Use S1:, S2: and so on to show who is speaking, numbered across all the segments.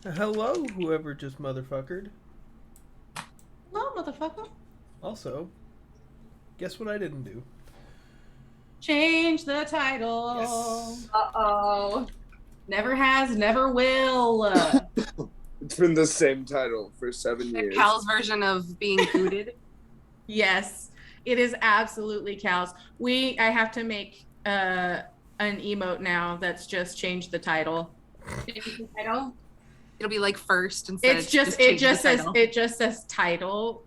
S1: Hello, whoever just motherfuckered.
S2: No, motherfucker.
S1: Also, guess what I didn't do?
S2: Change the title.
S1: Yes.
S2: Uh-oh. Never has, never will.
S3: It's been the same title for 7 years.
S4: Cal's version of being booted.
S2: Yes, it is absolutely Cal's. I have to make an emote now that's just changed the title.
S4: Title? It'll be like first instead.
S2: It's just it just says title.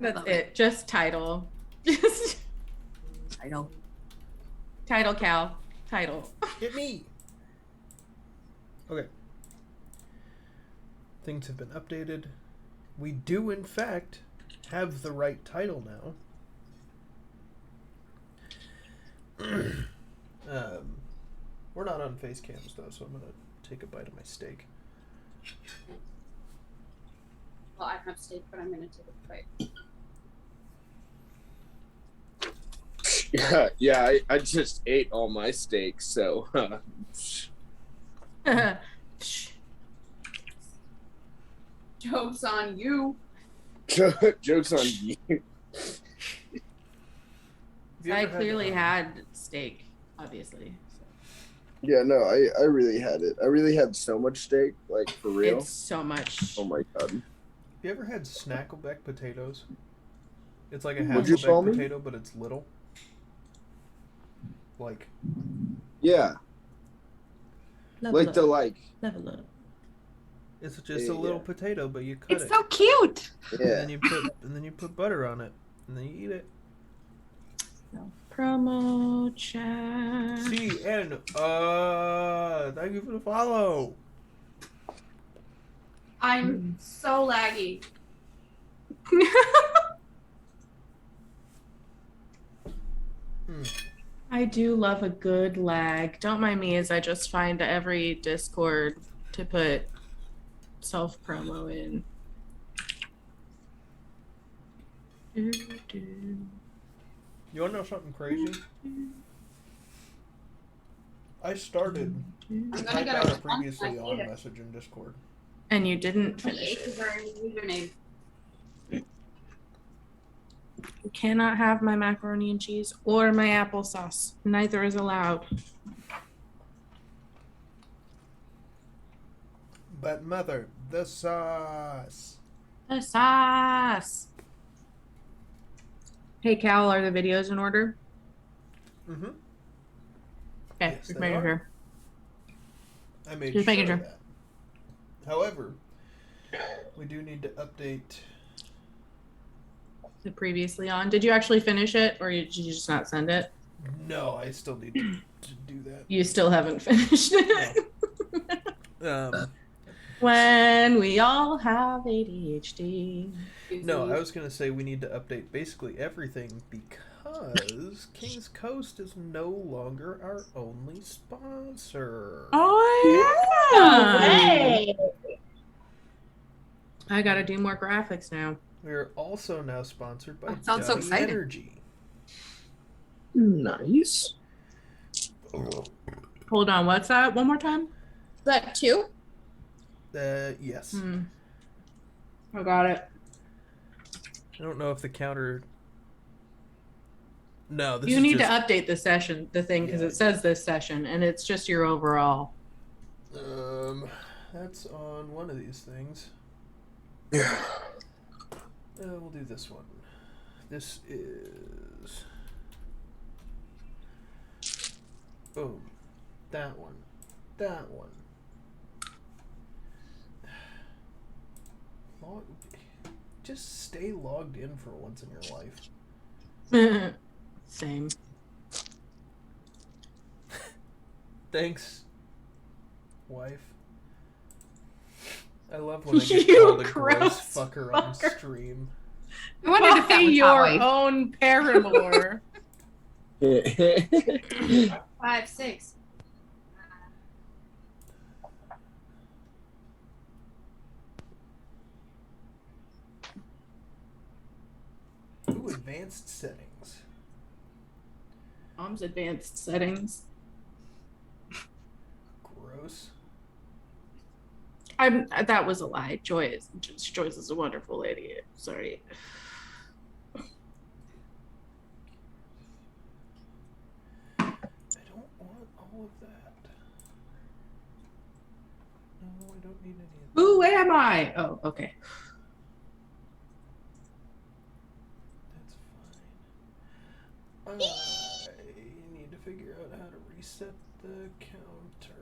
S2: That's it. Just title. Just
S4: title.
S2: Title Cal. Title.
S1: Hit me. Okay. Things have been updated. We do, in fact, have the right title now. We're not on face cams, though, so I'm going to take a bite of my steak.
S4: Well, I have steak, but I'm going to take a bite.
S3: Yeah, I just ate all my steak, so.
S4: Joke's on you.
S3: Joke's on you.
S2: I clearly had steak, obviously. So.
S3: Yeah, no, I really had it. I really had so much steak, like, for real.
S2: It's so much.
S3: Oh my god.
S1: You ever had Snackleback potatoes? It's like a
S3: What'd you call
S1: Hasselback
S3: me?
S1: potato, but it's little. Like.
S3: Yeah.
S2: Level
S3: Like
S2: up.
S3: the, like.
S2: Level up.
S1: It's just a little potato, but you cut
S4: It's
S1: it.
S4: so cute.
S3: Yeah.
S1: And then you put butter on it, and then you eat it.
S2: Promo chat.
S1: See, and thank you for the follow.
S4: I'm so laggy.
S2: I do love a good lag. Don't mind me as I just find every Discord to put self promo in.
S1: You want to know something crazy? I started to type out a previously on message in Discord.
S2: And you didn't finish it.
S4: Username.
S2: You cannot have my macaroni and cheese or my applesauce. Neither is allowed.
S1: But mother, the sauce.
S2: The sauce. Hey Cal, are the videos in order?
S1: Mm-hmm.
S2: Okay,
S1: Yes,
S2: just
S1: they
S2: making
S1: are.
S2: sure.
S1: I made
S2: Just
S1: sure
S2: making
S1: of
S2: sure.
S1: that. However, we do need to update.
S2: The previously on. Did you actually finish it, or did you just not send it?
S1: No, I still need to do that.
S2: You still haven't finished it. When we all have ADHD.
S1: No, I was going to say we need to update basically everything because King's Coast is no longer our only sponsor.
S2: Oh
S5: No
S2: yeah.
S5: way.
S2: I gotta do more graphics now.
S1: We're also now sponsored by
S4: That sounds so
S1: Dummy
S4: exciting.
S1: Energy.
S3: Nice.
S2: Hold on, what's that? One more time?
S5: Is that 2?
S1: Yes.
S2: I got it.
S1: I don't know if the counter. No, this
S2: You
S1: is
S2: need
S1: just...
S2: to update the session, the thing, because
S1: Yeah.
S2: it says this session, and it's just your overall.
S1: That's on one of these things.
S3: Yeah.
S1: We'll do this one. This is. Boom. That one. That one. Just stay logged in for once in your life.
S2: Same.
S1: Thanks, wife. I love when I get
S2: You
S1: called a gross
S2: gross
S1: fucker on
S2: fucker.
S1: stream.
S4: I wondered if that
S2: Be
S4: was
S2: your
S4: your
S2: own paramour.
S4: 5, 6.
S1: Ooh, advanced settings.
S2: Mom's advanced settings.
S1: Gross.
S2: That was a lie. Joyce is a wonderful lady. Sorry.
S1: I don't want all of that. No, I don't need any of that.
S2: Who am I? Oh, okay.
S1: That's fine. I need to figure out how to reset the counter.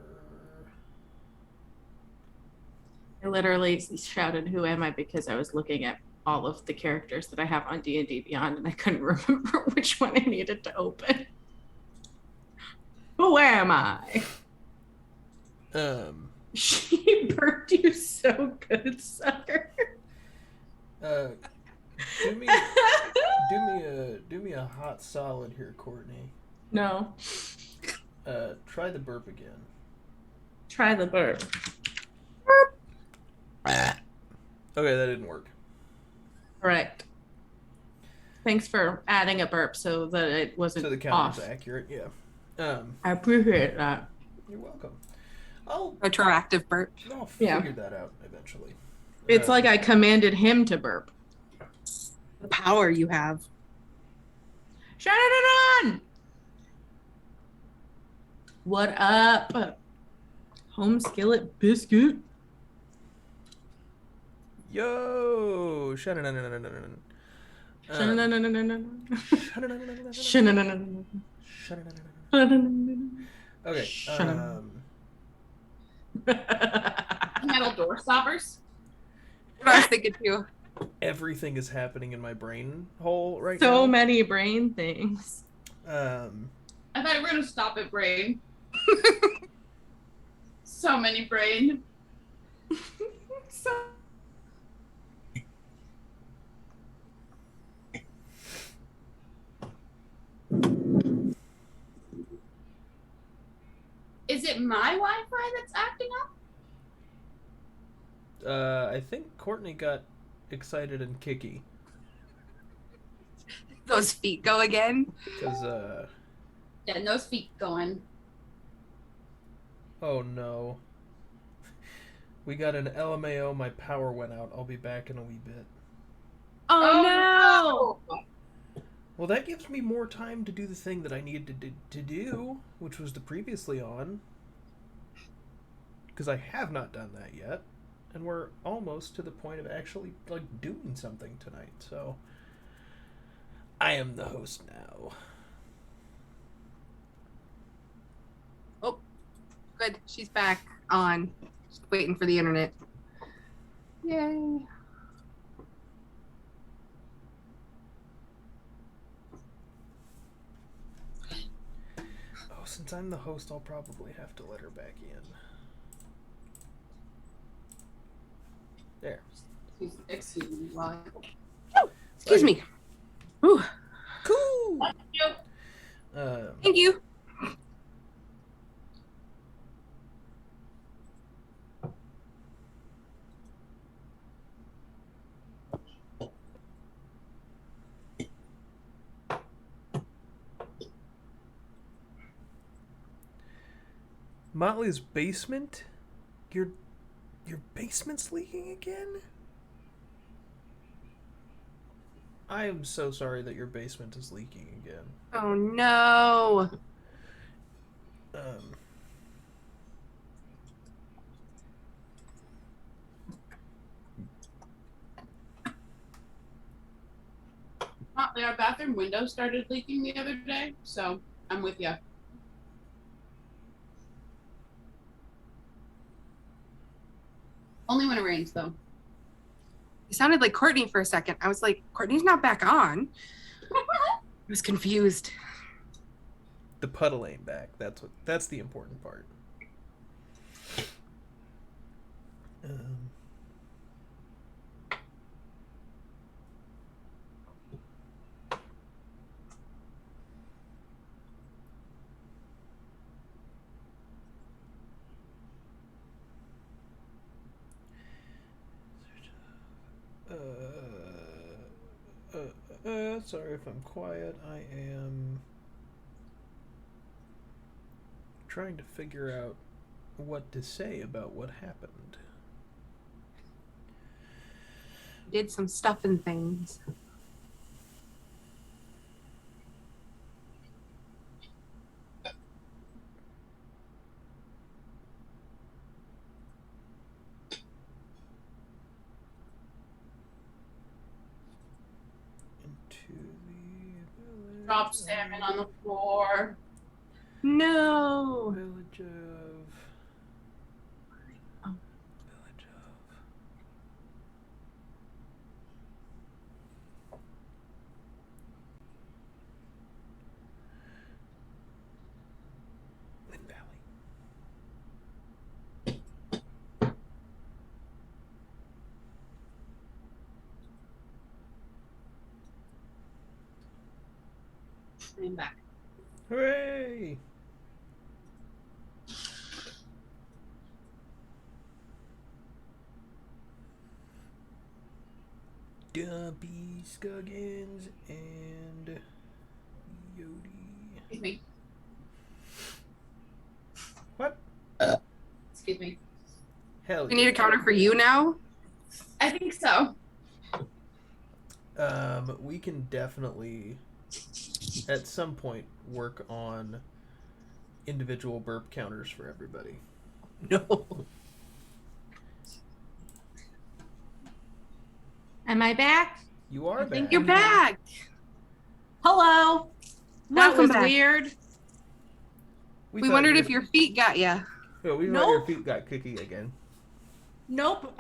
S2: I literally shouted, "Who am I?" because I was looking at all of the characters that I have on D&D Beyond, and I couldn't remember which one I needed to open. Who am I? She burned you so good, sucker.
S1: Do me a hot solid here, Courtney.
S2: No.
S1: Try the burp again.
S2: Try the burp.
S1: Okay, that didn't work.
S2: Correct. Thanks for adding a burp so that it wasn't
S1: So the count was
S2: off.
S1: accurate, yeah.
S2: I appreciate that.
S1: You're welcome. I'll
S4: Retroactive burp.
S1: figure that out eventually.
S2: It's like I commanded him to burp.
S4: The power you have.
S2: Shut it on! What up? Home skillet biscuit.
S1: Yo! Okay.
S5: Metal door stoppers.
S4: I was thinking too.
S1: Everything is happening in my brain hole right
S2: So
S1: now.
S2: many brain things.
S5: I thought you were gonna stop at brain. So many brain.
S2: So
S5: Is it my Wi-Fi that's acting up?
S1: I think Courtney got excited and kicky.
S4: Those feet go again.
S1: Because,
S5: Yeah, no feet going.
S1: oh no. We got an LMAO, my power went out. I'll be back in a wee bit.
S2: Oh, no!
S1: Well, that gives me more time to do the thing that I needed to do, which was the previously on. Because I have not done that yet. And we're almost to the point of actually, like, doing something tonight, so... I am the host now.
S4: Oh, good. She's back on. Just waiting for the internet. Yay.
S1: Oh, since I'm the host, I'll probably have to let her back in. There.
S5: Excuse me. Why?
S4: Excuse me. Ooh,
S1: Cool!
S4: thank you.
S1: Motley's basement? Your basement's leaking again? I am so sorry that your basement is leaking again.
S4: Oh no.
S5: Our bathroom window started leaking the other day, so I'm with you. Only when it rains, though.
S4: You sounded like Courtney for a second. I was like, Courtney's not back on. I was confused.
S1: The puddle ain't back. That's the important part. Sorry if I'm quiet. I am trying to figure out what to say about what happened.
S4: did some stuff and things.
S1: Into the village.
S5: Drop salmon on the floor.
S4: No.
S1: Village of.
S2: Oh.
S1: Village of. Wind Valley.
S5: I'm back.
S1: Hooray! Dumpy, Scuggins, and Yodi.
S5: Excuse me.
S1: What?
S5: Excuse me.
S1: Hell
S4: We need a counter for you now.
S5: I think so.
S1: We can definitely, at some point, work on individual burp counters for everybody.
S4: No.
S2: Am I back?
S1: You are
S2: I think
S1: back.
S4: You're back.
S2: Hello. That
S4: Welcome
S2: was
S4: back.
S2: weird.
S4: We
S1: thought
S4: wondered if your feet got ya.
S1: Oh, we thought your
S2: Nope.
S1: feet got kicky again.
S2: Nope.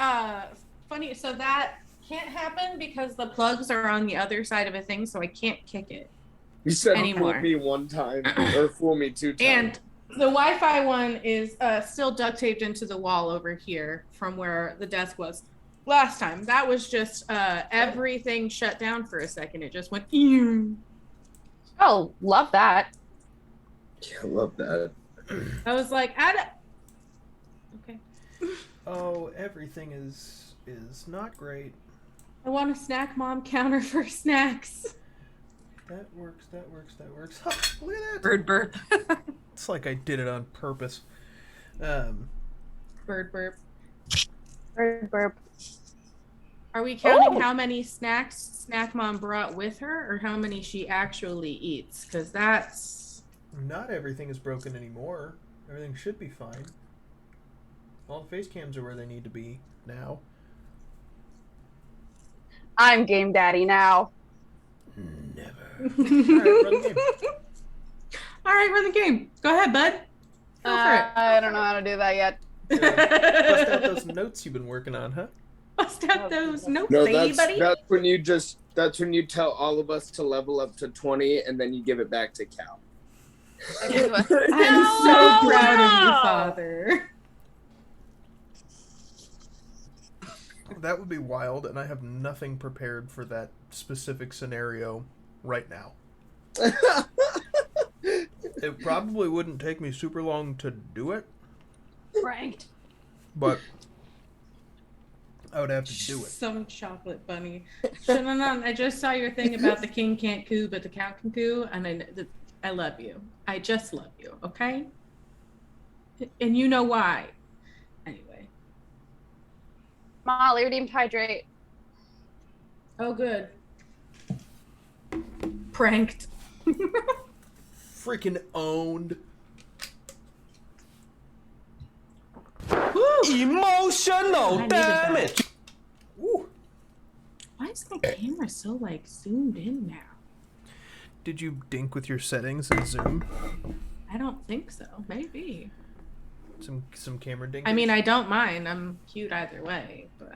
S2: Funny. So that can't happen because the plugs are on the other side of a thing, so I can't kick it.
S3: You said
S2: Anymore.
S3: fool me one time or fool me 2 times.
S2: And the Wi-Fi one is still duct taped into the wall over here from where the desk was last time. That was just everything shut down for a second. It just went. Ew.
S6: Oh, love that.
S3: Yeah, I love that.
S2: I was like, okay.
S1: Oh, everything is not great.
S2: I want a snack mom counter for snacks.
S1: That works. Oh, look at that.
S4: Bird burp.
S1: It's like I did it on purpose.
S2: Bird burp.
S6: Bird burp.
S2: Are we counting
S6: Oh.
S2: how many snacks snack mom brought with her or how many she actually eats? Because that's.
S1: Not everything is broken anymore. Everything should be fine. All the face cams are where they need to be now.
S6: I'm game daddy now.
S1: Never. Alright, run the game.
S2: All right, run the game. Go ahead, bud. Go
S6: I don't know how to do that yet.
S2: for
S1: Bust
S2: it.
S1: out those notes you've been working on, huh?
S2: Bust out those notes,
S3: No,
S2: baby,
S3: that's
S2: buddy.
S3: that's when you tell all of us to level up to 20 and then you give it back to Cal.
S2: I'm so
S6: No!
S2: proud of you, Father.
S1: That would be wild, and I have nothing prepared for that specific scenario right now. It probably wouldn't take me super long to do it,
S6: Right.
S1: but I would have to do it.
S2: Some chocolate bunny. Shannon, I just saw your thing about the king can't coo, but the cow can coo, and I love you. I just love you, okay? And you know why. Anyway.
S6: Molly, redeemed hydrate.
S2: Oh, good. Pranked.
S1: Freaking owned.
S2: Woo!
S7: Emotional
S2: I needed that.
S7: damage.
S1: Woo.
S2: Why is my camera so, like, zoomed in now?
S1: Did you dink with your settings in Zoom?
S2: I don't think so. Maybe.
S1: Some camera dink?
S2: I mean, I don't mind. I'm cute either way, but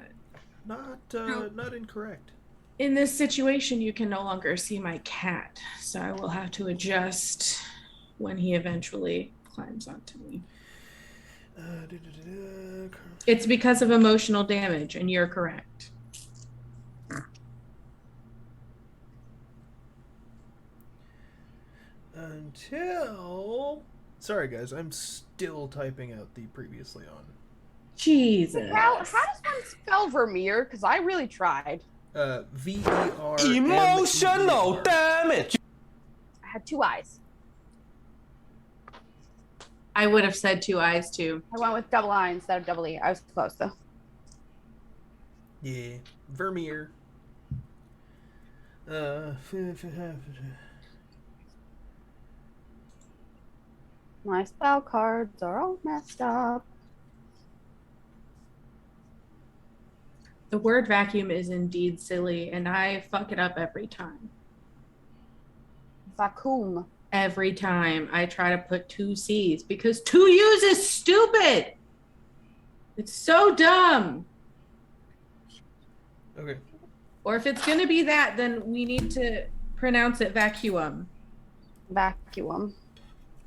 S1: not incorrect.
S2: in this situation, you can no longer see my cat, so I will have to adjust when he eventually climbs onto me. It's because of emotional damage, and you're correct.
S1: Until... Sorry, guys. I'm still typing out the previously on.
S2: Jesus.
S6: How does one spell Vermeer? Because I really tried.
S1: V-E-R...
S7: Emotional damage.
S6: I had 2 eyes.
S2: I would have said 2 eyes too.
S6: I went with double I instead of double E. I was close though.
S1: Yeah, Vermeer.
S6: My spell cards are all messed up.
S2: The word vacuum is indeed silly, and I fuck it up every time.
S6: Vacuum.
S2: Every time I try to put two C's because two U's is stupid. It's so dumb.
S1: Okay.
S2: Or if it's going to be that, then we need to pronounce it vacuum.
S6: Vacuum.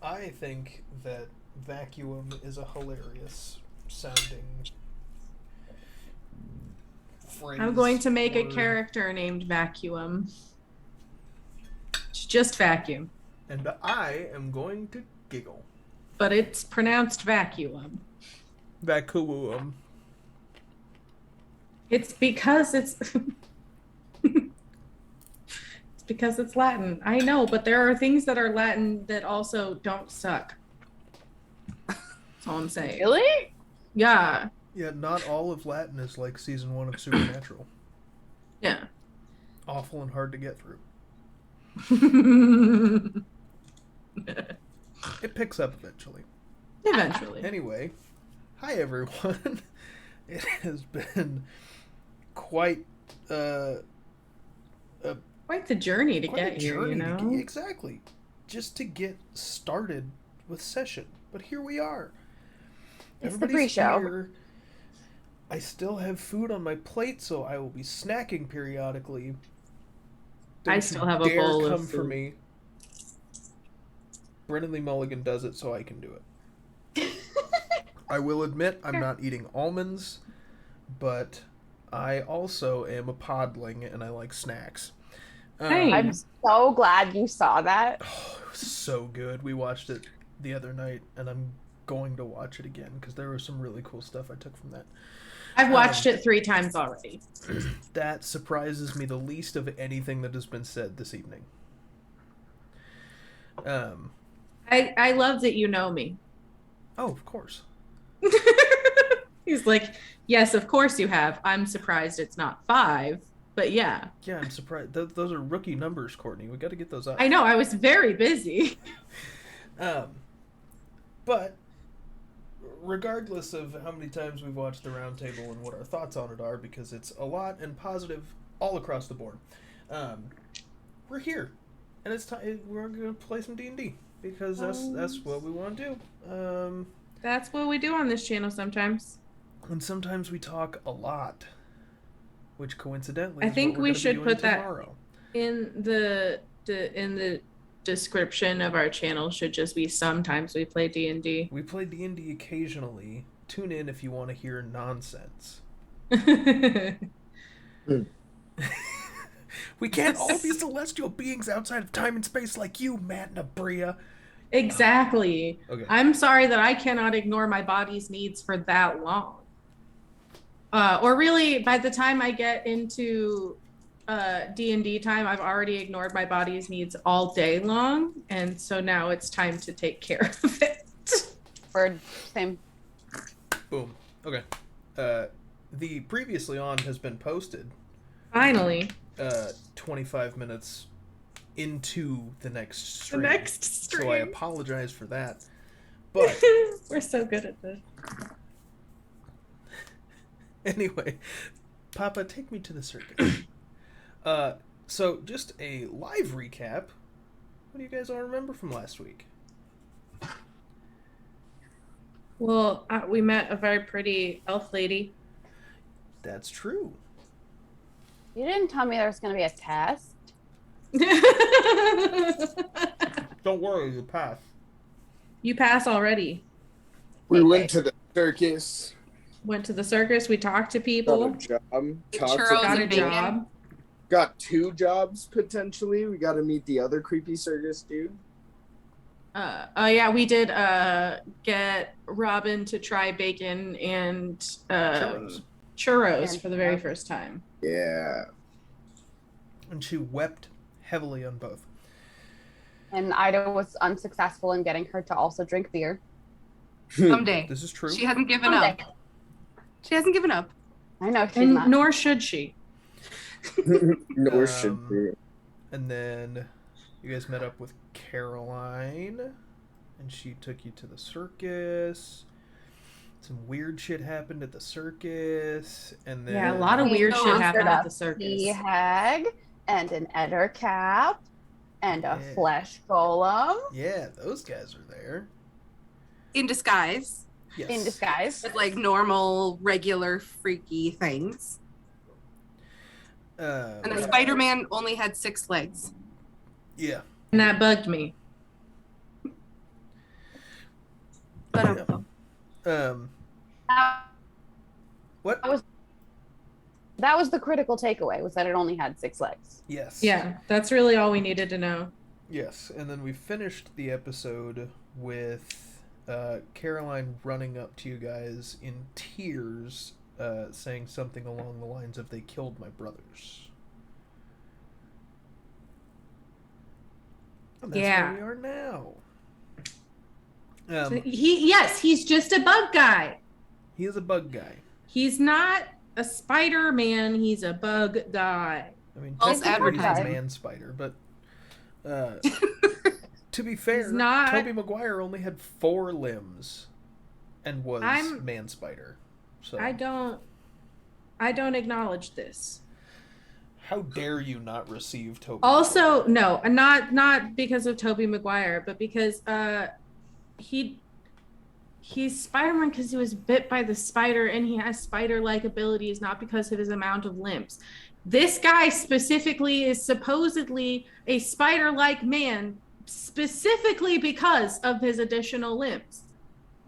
S1: I think that vacuum is a hilarious sounding phrase.
S2: I'm going to make a
S1: word.
S2: character named Vacuum. It's just vacuum,
S1: And I am going to giggle.
S2: but it's pronounced vacuum.
S1: Vacuum.
S2: It's because it's it's because it's Latin. I know, but there are things that are Latin that also don't suck. That's all I'm saying.
S6: Really?
S2: Yeah.
S1: Yeah, not all of Latin is like season 1 of Supernatural.
S2: Yeah.
S1: Awful and hard to get through. It picks up eventually.
S2: Eventually.
S1: Anyway, hi everyone. It has been quite
S2: Quite the journey to
S1: quite
S2: get
S1: a
S2: here,
S1: journey
S2: you
S1: to
S2: know?
S1: exactly, just to get started with session. But here we are.
S6: It's the pre-show.
S1: Here. I still have food on my plate, so I will be snacking periodically.
S2: I
S1: Don't
S2: still
S1: you
S2: have a
S1: dare
S2: bowl of
S1: come for
S2: food.
S1: me. Brennan Lee Mulligan does it, so I can do it. I will admit I'm not eating almonds, but I also am a podling and I like snacks.
S2: Hey.
S6: I'm so glad you saw that.
S1: Oh, it was so good. We watched it the other night, and I'm going to watch it again because there was some really cool stuff I took from that.
S2: I've watched it 3 times already.
S1: That surprises me the least of anything that has been said this evening.
S2: I love that you know me.
S1: Oh, of course.
S2: He's like, yes, of course you have. I'm surprised it's not 5, but yeah.
S1: Yeah, I'm surprised. Those are rookie numbers, Courtney. We got to get those up.
S2: I know, I was very busy.
S1: But regardless of how many times we've watched the roundtable and what our thoughts on it are, because it's a lot and positive all across the board, we're here, and it's time. We're gonna play some D&D because that's what we want to do.
S2: That's what we do on this channel sometimes.
S1: And sometimes we talk a lot, which coincidentally,
S2: I
S1: is
S2: think
S1: what we're
S2: we
S1: gonna be
S2: should
S1: doing
S2: put that
S1: tomorrow.
S2: in the description of our channel. Should just be sometimes we play D&D.
S1: We play D&D occasionally. Tune in if you want to hear nonsense. We can't all be celestial beings outside of time and space like you, Matt and Abria.
S2: Exactly.
S1: Okay.
S2: I'm sorry that I cannot ignore my body's needs for that long. Or really, by the time I get into D&D time, I've already ignored my body's needs all day long, and so now it's time to take care of it.
S6: Bird. Same.
S1: Boom. Okay. The previously on has been posted.
S2: Finally.
S1: 25 minutes into the next
S2: The
S1: stream.
S2: next
S1: So I
S2: stream.
S1: apologize for that. But
S2: We're so good at this.
S1: anyway, Papa, take me to the circus. So just a live recap. What do you guys all remember from last week?
S2: Well, we met a very pretty elf lady.
S1: That's true.
S6: You didn't tell me there was going to be a test.
S1: Don't worry, you pass.
S2: You pass already.
S3: We went to the circus.
S2: Went to the circus. We talked to
S3: Got
S2: people.
S3: a job.
S4: Churros
S2: Got a
S4: and bacon.
S2: job.
S3: Got 2 jobs potentially. We got to meet the other creepy circus dude.
S2: Yeah, we did get Robin to try bacon and churros for the very first time.
S3: Yeah.
S1: And she wept heavily on both.
S6: And Ida was unsuccessful in getting her to also drink beer.
S4: Someday.
S1: This is true.
S4: She hasn't given
S6: Someday.
S4: up. She hasn't given up.
S6: I know she's
S2: And
S6: not.
S2: nor should she.
S3: Nor should be.
S1: And then you guys met up with Caroline, and she took you to the circus. Some weird shit happened at the circus, and then
S2: Yeah, a lot of
S6: We
S2: weird shit
S6: conquered
S2: happened at
S6: a
S2: the circus.
S6: Sea hag and an Eder cap and a
S1: Yeah.
S6: flesh golem
S1: Yeah, those guys are there.
S4: In disguise.
S1: Yes.
S6: in disguise.
S4: With like normal, regular, freaky things. And the Spider-Man only had 6 legs.
S1: Yeah.
S2: And that bugged me.
S4: But
S1: What?
S6: That was the critical takeaway, was that it only had 6 legs.
S1: Yes.
S2: Yeah, that's really all we needed to know.
S1: Yes, and then we finished the episode with Caroline running up to you guys in tears, saying something along the lines of, "They killed my brothers." And that's
S2: Yeah.
S1: where we are now.
S2: He's just a bug guy.
S1: He is a bug guy.
S2: He's not a Spider-Man, he's a bug guy.
S1: I mean,
S4: False
S1: technically he's a
S6: advertising.
S1: man spider, but to be fair,
S2: He's not-
S1: Tobey Maguire only had 4 limbs and was
S2: I'm-
S1: man spider. So
S2: I don't acknowledge this.
S1: how dare you not receive Tobey?
S2: Also, no, not because of Tobey Maguire, but because he's Spider-Man because he was bit by the spider and he has spider-like abilities, not because of his amount of limbs. This guy specifically is supposedly a spider-like man specifically because of his additional limbs.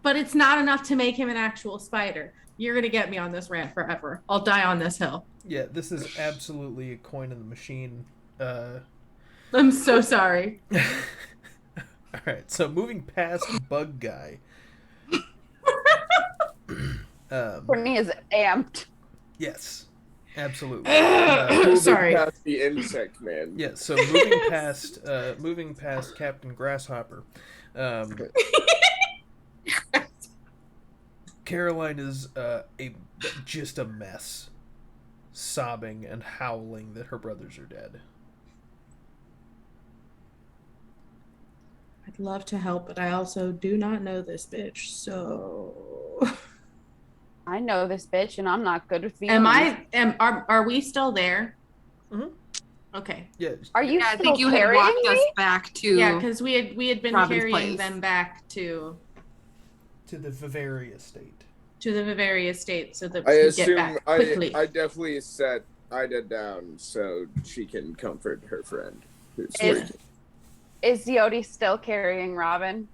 S2: But it's not enough to make him an actual spider. You're going to get me on this rant forever. I'll die on this hill.
S1: Yeah, this is absolutely a coin in the machine.
S2: I'm so sorry.
S1: All right, so moving past Bug Guy.
S6: Courtney is amped.
S1: Yes, absolutely.
S3: Moving
S2: Sorry.
S3: past the insect man.
S1: Yeah, so moving past Captain Grasshopper. Caroline is just a mess, sobbing and howling that her brothers are dead.
S2: I'd love to help, but I also do not know this bitch, so...
S6: I know this bitch, and I'm not good with the.
S2: Are we still there?
S1: Mhm.
S2: Okay.
S1: Yeah,
S6: Are you
S4: yeah, I
S6: still
S4: think you had
S6: carrying
S4: walked us
S6: me?
S4: back to
S2: Yeah, because we had been
S4: Robin's
S2: carrying
S4: place.
S2: them back to
S1: to the Vivaria estate.
S2: the Vivaria estate so that
S3: I
S2: we could get
S3: assume
S2: back quickly.
S3: I definitely set Ida down so she can comfort her friend. Who's
S6: Is-
S3: freaking.
S6: Is Yodi still carrying Robin?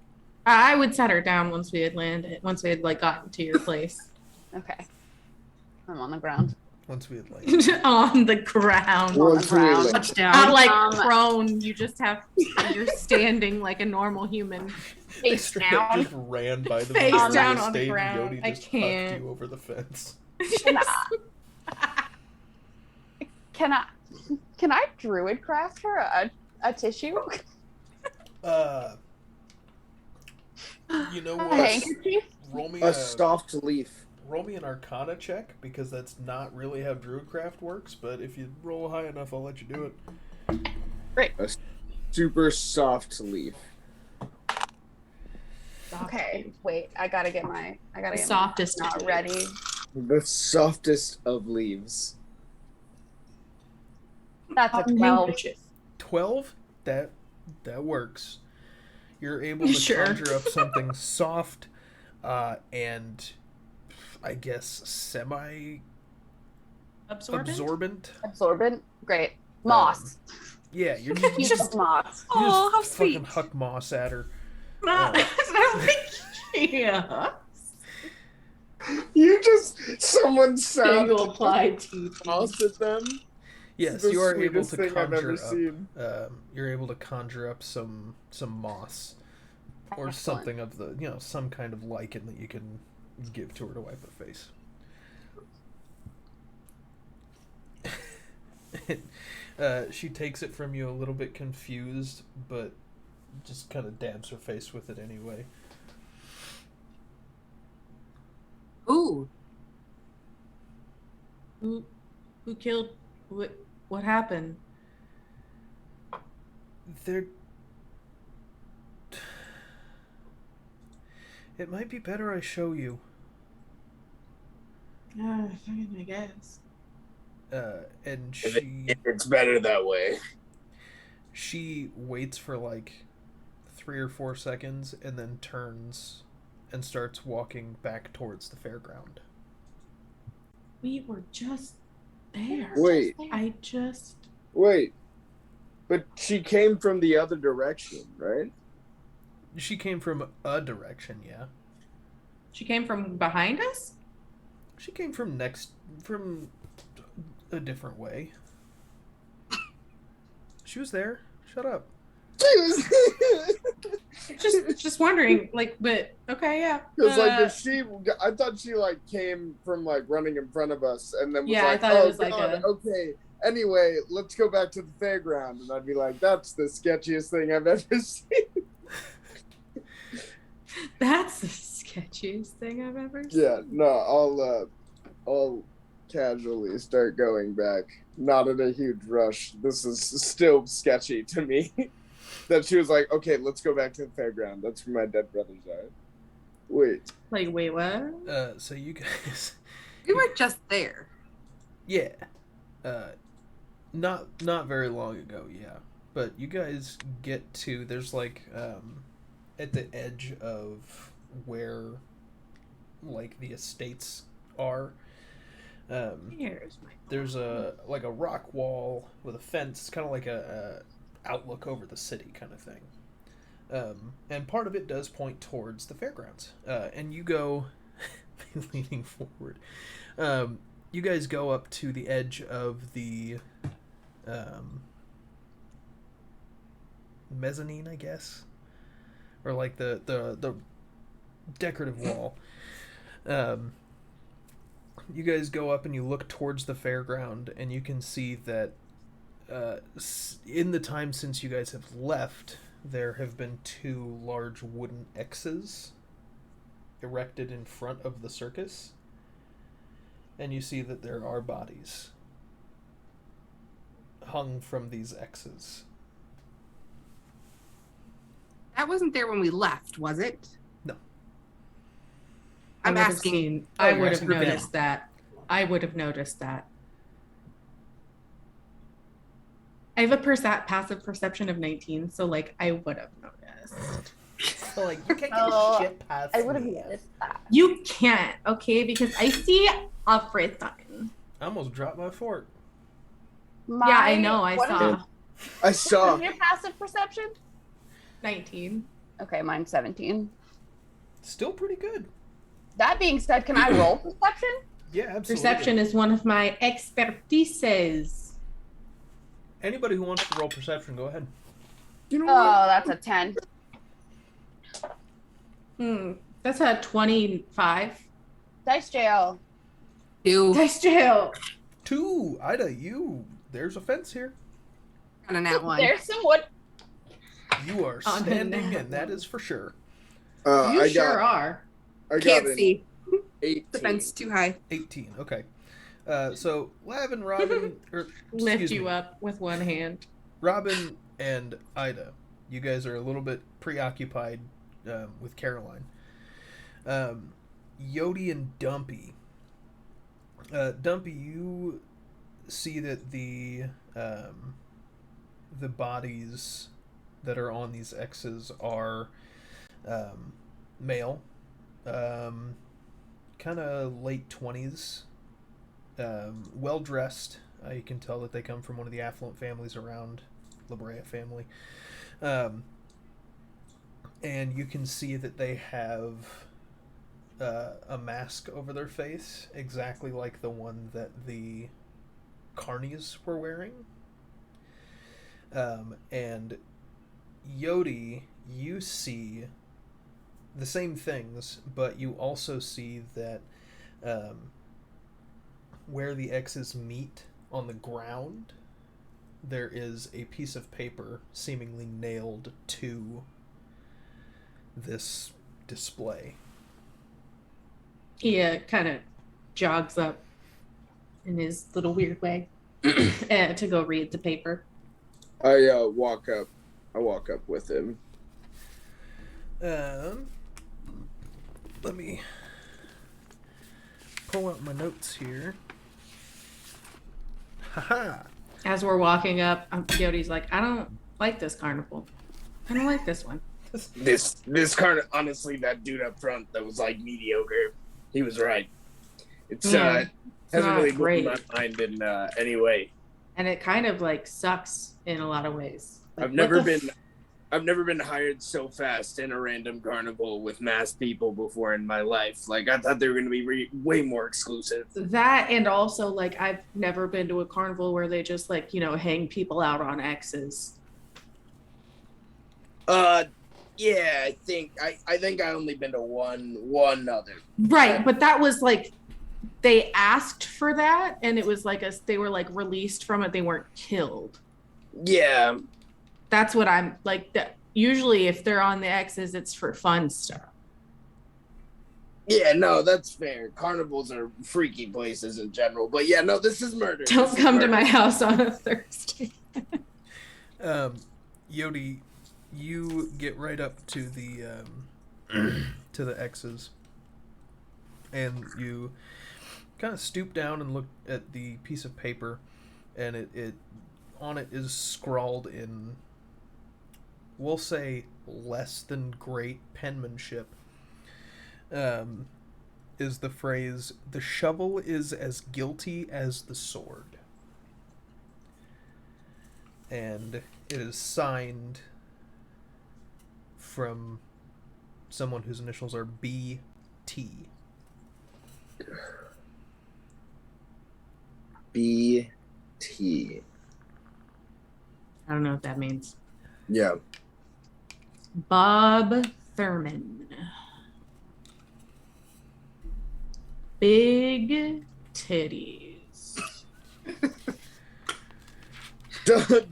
S2: I would set her down once we had landed, once we had gotten to your place.
S6: Okay. I'm on the ground.
S1: Once we had like
S2: On the ground.
S3: Once we
S6: ground.
S3: land.
S4: touchdown.
S2: Not prone. You just have, you're standing like a normal human.
S6: Face
S1: straight up
S6: down.
S1: just ran by the
S2: Face
S1: Vivaria
S2: down on the
S1: estate,
S2: ground.
S1: and Yodi
S2: I
S1: just hucked
S2: can't.
S1: you over the fence.
S6: Can I druid craft her a tissue?
S1: You know
S6: A
S1: what?
S6: handkerchief?
S1: Roll me
S3: A soft leaf.
S1: roll me an Arcana check, because that's not really how Druidcraft works. But if you roll high enough, I'll let you do it.
S3: A super soft leaf.
S6: Okay, wait. I gotta get my.
S2: The softest.
S6: Not ready.
S3: The softest of leaves.
S6: That's a 12.
S1: 12. That works. You're able to
S2: Sure.
S1: conjure up something soft, and I guess semi
S2: Absorbent?
S1: absorbent.
S6: Absorbent. Great. Moss.
S1: Yeah, you
S6: Just moss.
S4: Oh, how
S1: fucking
S4: sweet.
S1: huck moss at her.
S2: Yeah.
S3: You just someone sound
S2: Single applied teeth.
S3: toss at them.
S1: Yes,
S3: The
S1: you are able
S3: sweetest
S1: to
S3: thing I've
S1: conjure
S3: ever
S1: up.
S3: seen.
S1: You're able to conjure up some moss, or
S6: Excellent.
S1: something of the some kind of lichen that you can give to her to wipe her face. She takes it from you a little bit confused, but just kind of dabs her face with it anyway.
S4: Ooh.
S2: Who killed? What happened?
S1: They're. It might be better I show you.
S2: Fine, I guess.
S1: And
S3: It's better that way.
S1: she waits for like 3 or 4 seconds and then turns and starts walking back towards the fairground.
S2: We were just there.
S3: Wait. Wait. But she came from the other direction, right?
S1: She came from a direction, yeah.
S2: She came from behind us?
S1: She came from a different way. She was there. Shut up.
S2: Just wondering, like, but okay, yeah.
S3: Because like if she, I thought she like came from like running in front of us, and then was
S2: Yeah, I
S3: like,
S2: thought it
S3: "Oh
S2: was like
S3: God, okay." Anyway, let's go back to the fairground, and I'd be like, "That's the sketchiest thing I've ever seen."
S2: That's the sketchiest thing I've ever seen.
S3: Yeah, no, I'll casually start going back. Not in a huge rush. This is still sketchy to me. That she was like, "Okay, let's go back to the fairground. That's where my dead brothers are." Wait.
S2: Like, wait, what?
S1: So you guys.
S4: We were just there.
S1: Yeah. Not very long ago, yeah. But you guys get to there's like at the edge of where like the estates are.
S2: Here's my
S1: There's a rock wall with a fence, kind of like a outlook over the city kind of thing. And part of it does point towards the fairgrounds. And you go leaning forward. You guys go up to the edge of the mezzanine, I guess, or like the decorative wall. You guys go up and you look towards the fairground, and you can see that in the time since you guys have left, there have been 2 large wooden X's erected in front of the circus, and you see that there are bodies hung from these X's.
S4: That wasn't there when we left, was it?
S1: No.
S4: I'm
S2: I would have
S4: asking.
S2: seen.
S1: Oh,
S2: I
S1: you're
S2: would have
S1: asking for them.
S2: noticed that. I would have noticed that. I have a passive perception of 19, so like I would have noticed.
S1: So like you can't get
S6: Oh,
S1: shit past
S6: I would have
S1: me.
S6: noticed that.
S2: You can't, okay? Because I see a friend.
S1: I almost dropped my fork.
S2: Yeah, I know. I
S6: what
S2: saw
S3: I
S6: Is
S3: saw.
S6: your passive perception?
S2: 19.
S6: Okay, mine's 17.
S1: Still pretty good.
S6: That being said, can I roll perception?
S1: Yeah, absolutely.
S2: Perception is one of my expertises.
S1: Anybody who wants to roll perception, go ahead.
S3: You know
S6: Oh, that's a 10.
S2: That's a 25.
S6: Dice jail.
S4: Do
S2: Dice jail.
S1: 2, Ida, there's a fence here.
S4: on a nat one.
S6: There's some wood.
S1: You are
S2: On a
S1: standing,
S2: nat
S1: and that is for sure.
S2: You
S3: I
S2: sure
S3: got.
S2: are.
S3: I got
S4: Can't
S3: an
S4: see.
S3: 18.
S4: The fence too high.
S1: 18, okay. So Lav and Robin,
S2: Lift
S1: excuse
S2: you
S1: me,
S2: up with one hand.
S1: Robin and Ida, you guys are a little bit preoccupied with Caroline. Yodi and Dumpy. Dumpy, you see that the bodies that are on these X's are male, kind of late 20s, well dressed. You can tell that they come from one of the affluent families around La Brea family. And you can see that they have a mask over their face, exactly like the one that the Carnies were wearing. And Yodi, you see the same things, but you also see that where the X's meet on the ground, there is a piece of paper seemingly nailed to this display.
S2: He kind of jogs up in his little weird way to go read the paper.
S3: I walk up. I walk up with him.
S1: Let me pull out my notes here. Haha.
S2: As we're walking up, Yodi's like, I don't like this carnival. I don't like this one.
S3: This card, honestly, that dude up front that was like mediocre, he was right. It's
S2: Yeah,
S3: hasn't
S2: not
S3: really
S2: great.
S3: moved my mind in any way.
S2: And it kind of like sucks in a lot of ways. Like,
S3: I've never been hired so fast in a random carnival with mass people before in my life. Like I thought they were going to be way more exclusive.
S2: That, and also like I've never been to a carnival where they just like, you know, hang people out on X's.
S3: Yeah, I think I only been to one other.
S2: Right, but that was like they asked for that, and it was like they were like released from it. They weren't killed.
S3: Yeah.
S2: That's what I'm like. Usually, if they're on the X's, it's for fun stuff.
S3: Yeah, no, that's fair. Carnivals are freaky places in general, but yeah, no, this is murder.
S2: Don't come to my house on a Thursday.
S1: Yodi, you get right up to the to the X's, and you kind of stoop down and look at the piece of paper, and it on it is scrawled in, we'll say, less than great penmanship. Is the phrase, "The shovel is as guilty as the sword." And it is signed from someone whose initials are BT.
S3: BT.
S2: I don't know what that means.
S3: Yeah.
S2: Bob Thurman. Big titties.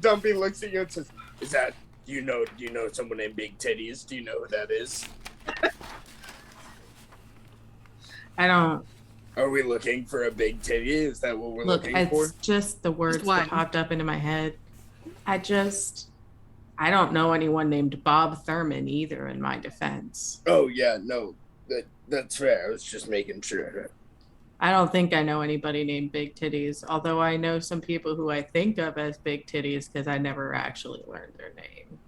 S3: Dumpy looks at you and says, "Is that do you know someone named Big Titties? Do you know who that is?
S2: I don't
S3: Are we looking for a big titty? Is that what we're
S2: look.
S3: looking
S2: It's
S3: for?"
S2: just the words
S4: one.
S2: that popped up into my head. I don't know anyone named Bob Thurman either. In my defense,
S3: Oh yeah, no, that's fair. I was just making sure.
S2: I don't think I know anybody named Big Titties. Although I know some people who I think of as Big Titties because I never actually learned their name.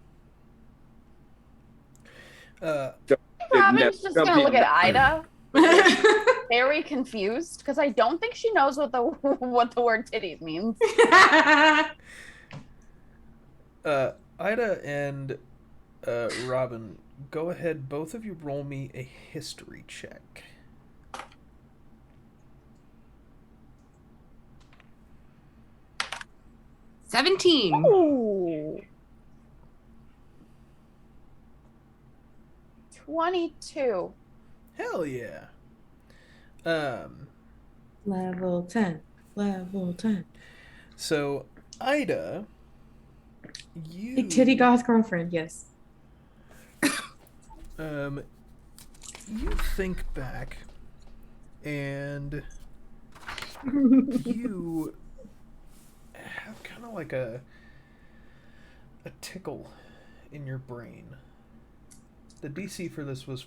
S6: Robin's just gonna look at Ida, very confused, because I don't think she knows what the word titties means.
S1: Ida and Robin, go ahead. Both of you roll me a history check.
S4: $17.
S6: Ooh. 22.
S1: Hell yeah.
S2: Level 10. Level 10.
S1: So Ida, you
S2: Big titty goth girlfriend, yes.
S1: you think back, and you have kind of like a tickle in your brain. The DC for this was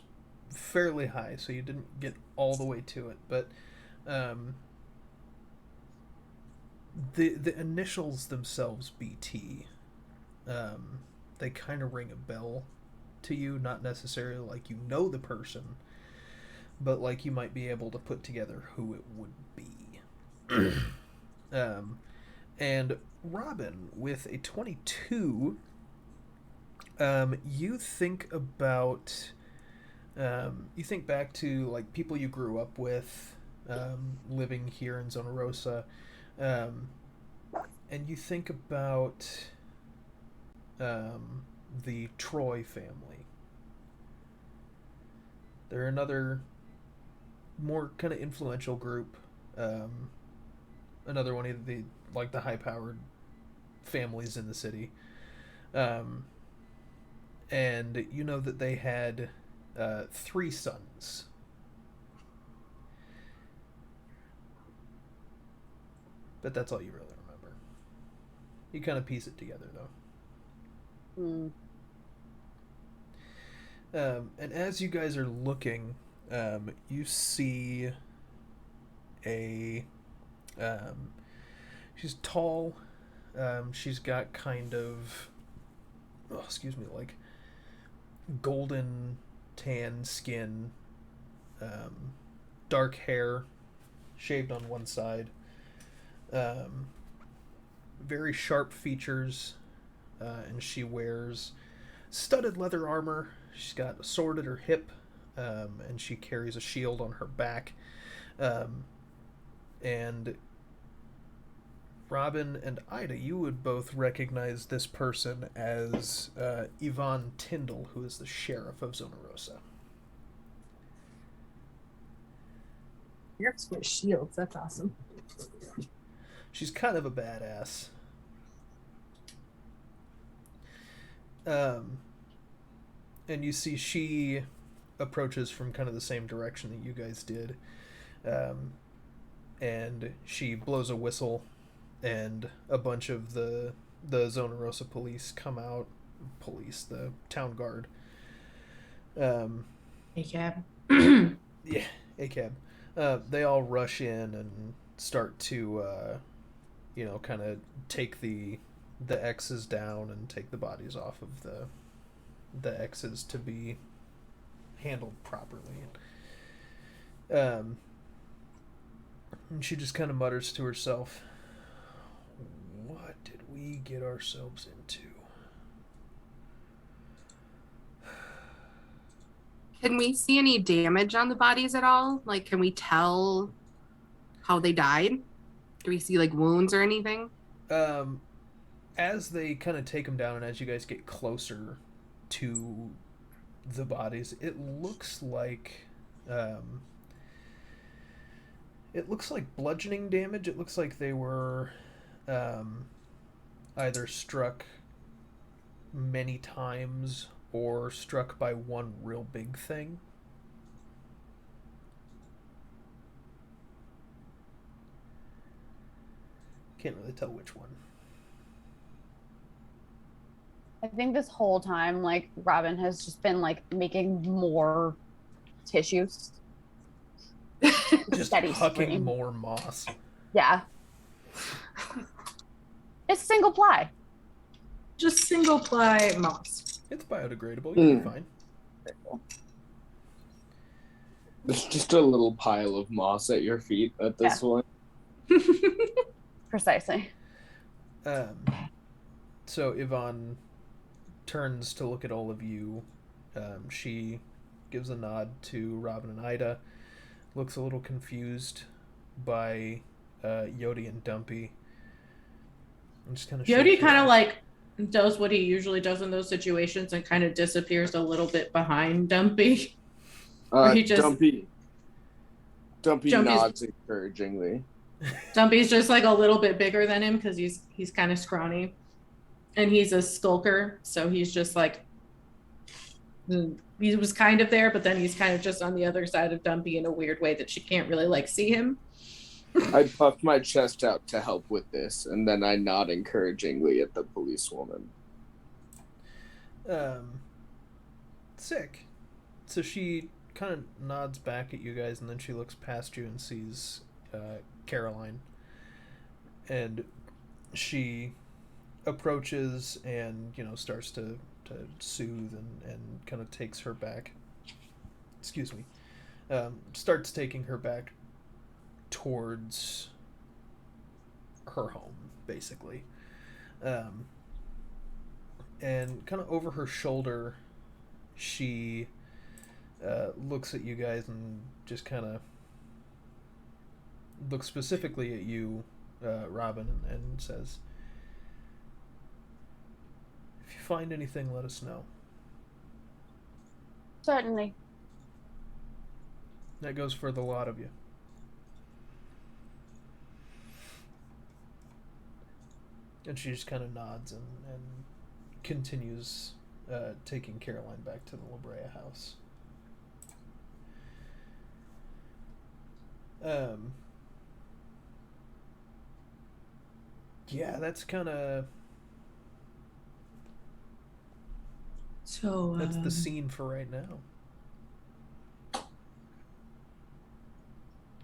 S1: fairly high, so you didn't get all the way to it, but the initials themselves, BT, they kind of ring a bell to you, not necessarily like you know the person, but like you might be able to put together who it would be. And Robin, with a 22, you think about, you think back to like people you grew up with, living here in Zona Rosa, and you think about the Troy family. They're another more kind of influential group, another one of the like the high-powered families in the city, and you know that they had 3 sons. But that's all you really remember. You kind of piece it together, though. And as you guys are looking, you see a... she's tall. She's got kind of... Oh, excuse me, like golden tan skin, dark hair, shaved on one side, very sharp features, and she wears studded leather armor. She's got a sword at her hip, and she carries a shield on her back. And Robin and Ida, you would both recognize this person as Yvonne Tyndall, who is the sheriff of Zona Rosa.
S4: Sheriffs with shields. That's awesome.
S1: She's kind of a badass. And you see she approaches from kind of the same direction that you guys did. And she blows a whistle, and a bunch of the Zona Rosa police come out. The town guard.
S2: ACAB.
S1: Yeah, ACAB. They all rush in and start to, kind of take the X's down and take the bodies off of the X's to be handled properly. And she just kind of mutters to herself, "What did we get ourselves into?"
S4: Can we see any damage on the bodies at all? Like, can we tell how they died? Do we see like wounds or anything?
S1: As they kind of take them down, and as you guys get closer to the bodies, it looks like bludgeoning damage. It looks like they were either struck many times or struck by one real big thing. Can't really tell which one.
S6: I think this whole time, like, Robin has just been, like, making more tissues.
S1: Just
S6: Steady
S1: hucking
S6: stream.
S1: more moss.
S6: Yeah. It's single ply.
S2: Just single ply moss.
S1: It's biodegradable. You'll be fine.
S3: There's just a little pile of moss at your feet at this point.
S6: Precisely.
S1: So Yvonne turns to look at all of you. She gives a nod to Robin and Ida. Looks a little confused by Yodi and Dumpy. And just kind of
S2: Yodi kind of like does what he usually does in those situations and kind of disappears a little bit behind Dumpy. He just
S3: Dumpy
S2: Dumpy's-
S3: nods encouragingly.
S2: Dumpy's just like a little bit bigger than him because he's kind of scrawny, and he's a skulker, so he's just like he was kind of there, but then he's kind of just on the other side of Dumpy in a weird way that she can't really like see him.
S3: I puffed my chest out to help with this, and then I nod encouragingly at the policewoman.
S1: Sick. So she kind of nods back at you guys, and then she looks past you and sees Caroline. And she approaches and, starts to soothe and kind of takes her back. Excuse me. Starts taking her back towards her home, basically. And kind of over her shoulder, she looks at you guys and just kind of looks specifically at you, Robin, and says, "If you find anything, let us know."
S6: Certainly.
S1: That goes for the lot of you. And she just kind of nods and continues taking Caroline back to the La Brea house. yeah, that's kind of
S2: So
S1: that's the scene for right now.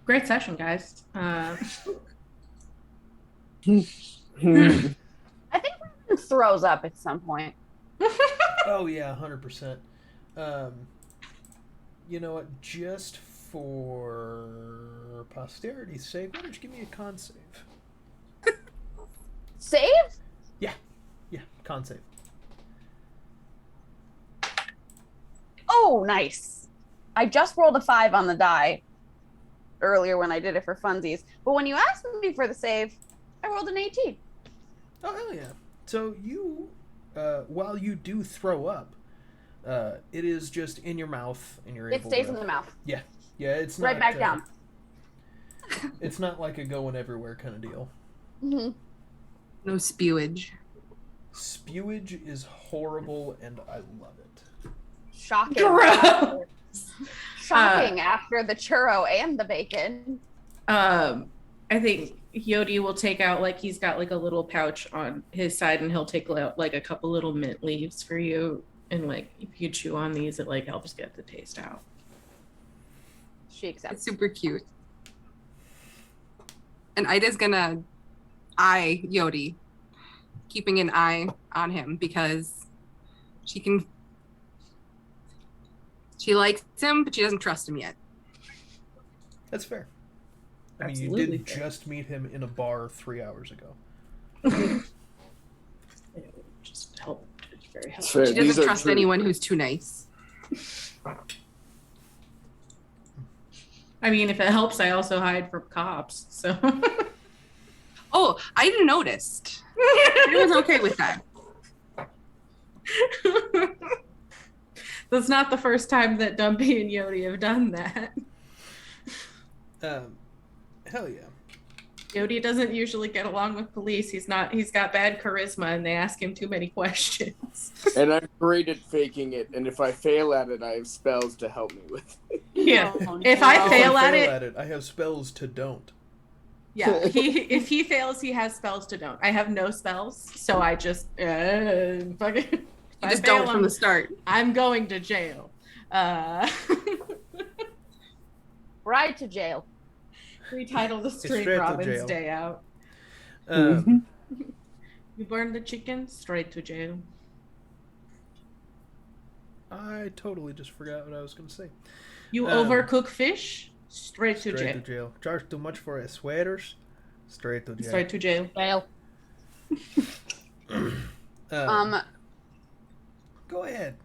S2: great session, guys.
S6: I think Robin throws up at some point.
S1: Oh yeah, 100%. You know what? Just for posterity's sake, why don't you give me a con save?
S6: Save?
S1: Yeah, con save.
S6: Oh, nice. I just rolled a 5 on the die earlier when I did it for funsies. But when you asked me for the save, I rolled an 18.
S1: Oh hell yeah! So you, while you do throw up, it is just in your mouth, and you're
S6: It
S1: able
S6: stays
S1: to.
S6: in the mouth.
S1: Yeah, it's
S6: Right
S1: not,
S6: back down.
S1: It's not like a going everywhere kind of deal.
S6: Mm-hmm.
S4: No spewage.
S1: Spewage is horrible, and I love it.
S6: Shocking.
S2: Gross.
S6: Shocking after the churro and the bacon.
S2: I think Yodi will take out, like, he's got like a little pouch on his side, and he'll take out like a couple little mint leaves for you, and like if you chew on these, it like helps get the taste out.
S6: She
S4: It's
S6: accepts.
S4: super cute. And Ida's gonna eye Yodi, keeping an eye on him because she likes him, but she doesn't trust him yet.
S1: That's fair. I mean, you
S2: Absolutely
S1: did
S2: fair.
S1: just meet him in a bar 3 hours ago.
S2: Just help. It's very
S3: It's
S2: helpful.
S3: fair.
S4: She
S3: These
S4: doesn't
S3: are
S4: trust
S3: true.
S4: anyone who's too nice.
S2: I mean, if it helps, I also hide from cops. So
S4: Oh, I noticed. I was okay with that.
S2: that's not the first time that Dumpy and Yodi have done that.
S1: Hell yeah.
S2: Yodi doesn't usually get along with police. He's got bad charisma, and they ask him too many questions.
S3: And I'm great at faking it, and if I fail at it, I have spells to help me with it.
S2: Yeah.
S6: Oh,
S2: If
S6: no.
S2: I
S1: If
S2: fail
S1: I
S2: at
S1: fail
S2: it,
S1: at it, I have spells to don't.
S2: yeah. If he fails, he has spells to don't. I have no spells, so I just fucking.
S4: You just don't from the start.
S2: I'm going to jail.
S6: Ride to jail.
S2: Retitle the
S1: straight
S2: stream
S1: to
S2: Robin's
S1: jail.
S2: Day Out.
S1: Um,
S2: You burn the chicken, straight to jail.
S1: I totally just forgot what I was going to say.
S2: You
S1: Um,
S2: overcook fish, straight to
S1: Straight
S2: jail.
S1: to jail. Charge too much for his sweaters. Straight to jail.
S2: Straight to jail.
S6: Jail.
S1: Um, go ahead.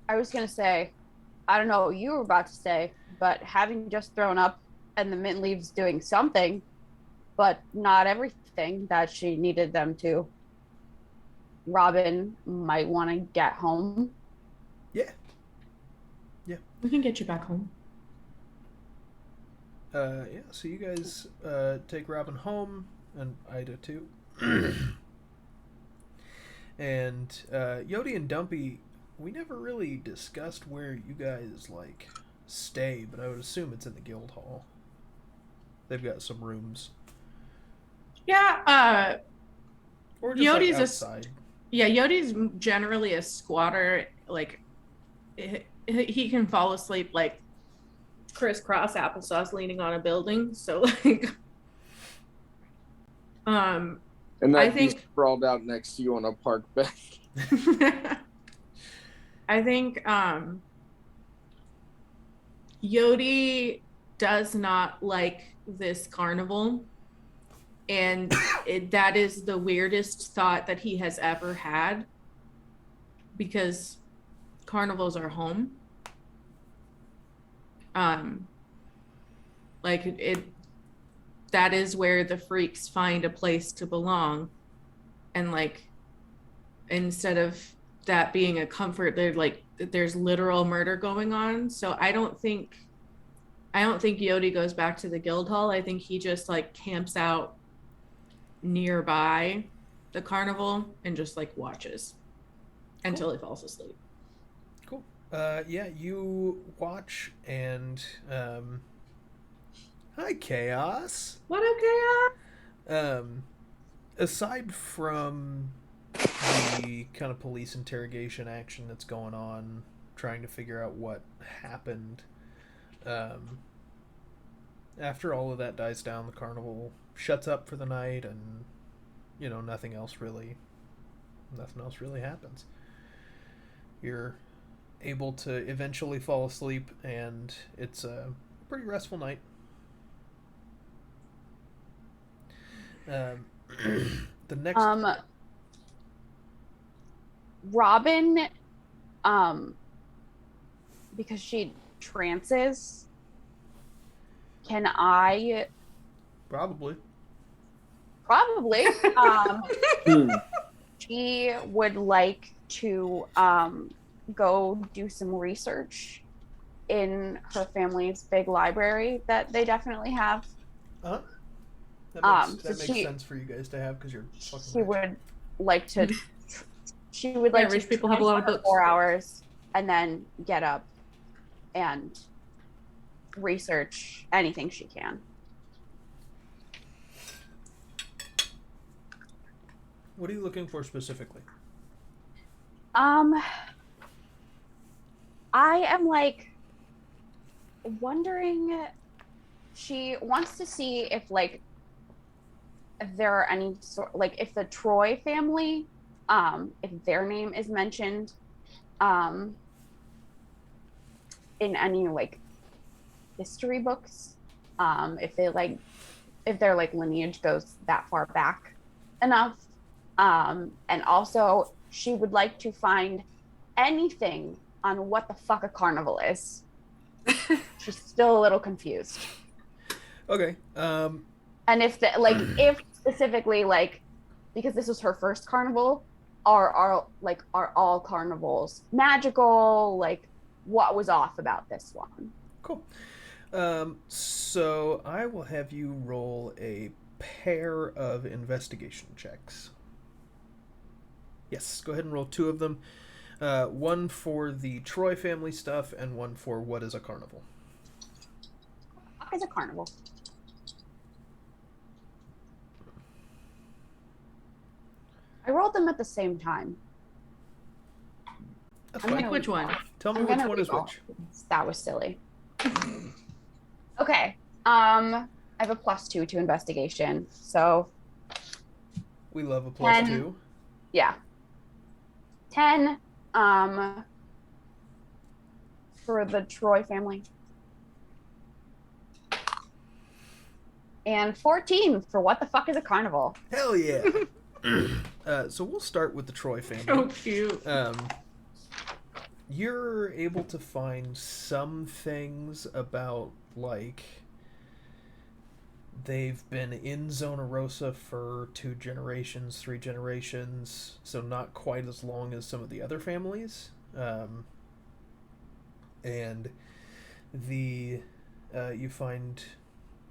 S6: I was gonna say, I don't know what you were about to say, but having just thrown up and the mint leaves doing something, but not everything that she needed them to, Robin might want to get home.
S1: Yeah.
S2: We can get you back home.
S1: Yeah, so you guys take Robin home, and Ida too. And Yodi and Dumpy, we never really discussed where you guys, like, stay, but I would assume it's in the guild hall. They've got some rooms.
S2: Yeah,
S1: Or just, like,
S2: Yodi's
S1: outside.
S2: Yodi's generally a squatter. Like, he can fall asleep like crisscross applesauce leaning on a building. So like,
S3: And
S2: I
S3: I'd be
S2: think-
S3: sprawled out next to you on a park bench.
S2: I think Yodi does not like this carnival, and that is the weirdest thought that he has ever had, because carnivals are home. Like it that is where the freaks find a place to belong, and like instead of that being a comfort, they're like there's literal murder going on. So I don't think Yodi goes back to the guild hall. I think he just like camps out nearby the carnival and just like watches until he falls asleep.
S1: Cool. Yeah, you watch, and hi, Chaos.
S2: What up, Chaos?
S1: Aside from the kind of police interrogation action that's going on, trying to figure out what happened, after all of that dies down, the carnival shuts up for the night, and nothing else really happens. You're able to eventually fall asleep, and it's a pretty restful night. The next
S6: Robin, because she trances, can I
S1: probably
S6: she would like to go do some research in her family's big library that they definitely have.
S1: That makes sense for you guys to have, because you're fucking
S6: She
S1: rich.
S6: would like to
S2: Rich people have a lot of books.
S6: 4 hours and then get up and research anything she can.
S1: What are you looking for specifically?
S6: I am wondering, she wants to see if there are any sort, if the Troy family, if their name is mentioned in any history books, if their lineage goes that far back enough. And also she would like to find anything on what the fuck a carnival is. She's still a little confused.
S1: Okay.
S6: And if specifically because this was her first carnival, are all carnivals magical? What was off about this one?
S1: Cool. So I will have you roll a pair of investigation checks. Yes, go ahead and roll 2 of them. One for the Troy family stuff, and one for what is a carnival.
S6: What is a carnival? I rolled them at the same time.
S1: That's
S6: I'm
S1: fine.
S6: gonna
S2: Which one?
S1: Tell me
S6: I'm
S1: which
S6: gonna
S1: one is
S6: re-roll.
S1: which.
S6: That was silly. Okay. I have a +2 to investigation, so
S1: We love a +2.
S6: 10. Yeah. 10 for the Troy family. And 14 for what the fuck is a carnival?
S1: Hell yeah. So we'll start with the Troy family.
S2: So cute.
S1: You're able to find some things about, they've been in Zona Rosa for 2 generations, 3 generations, so not quite as long as some of the other families. And you find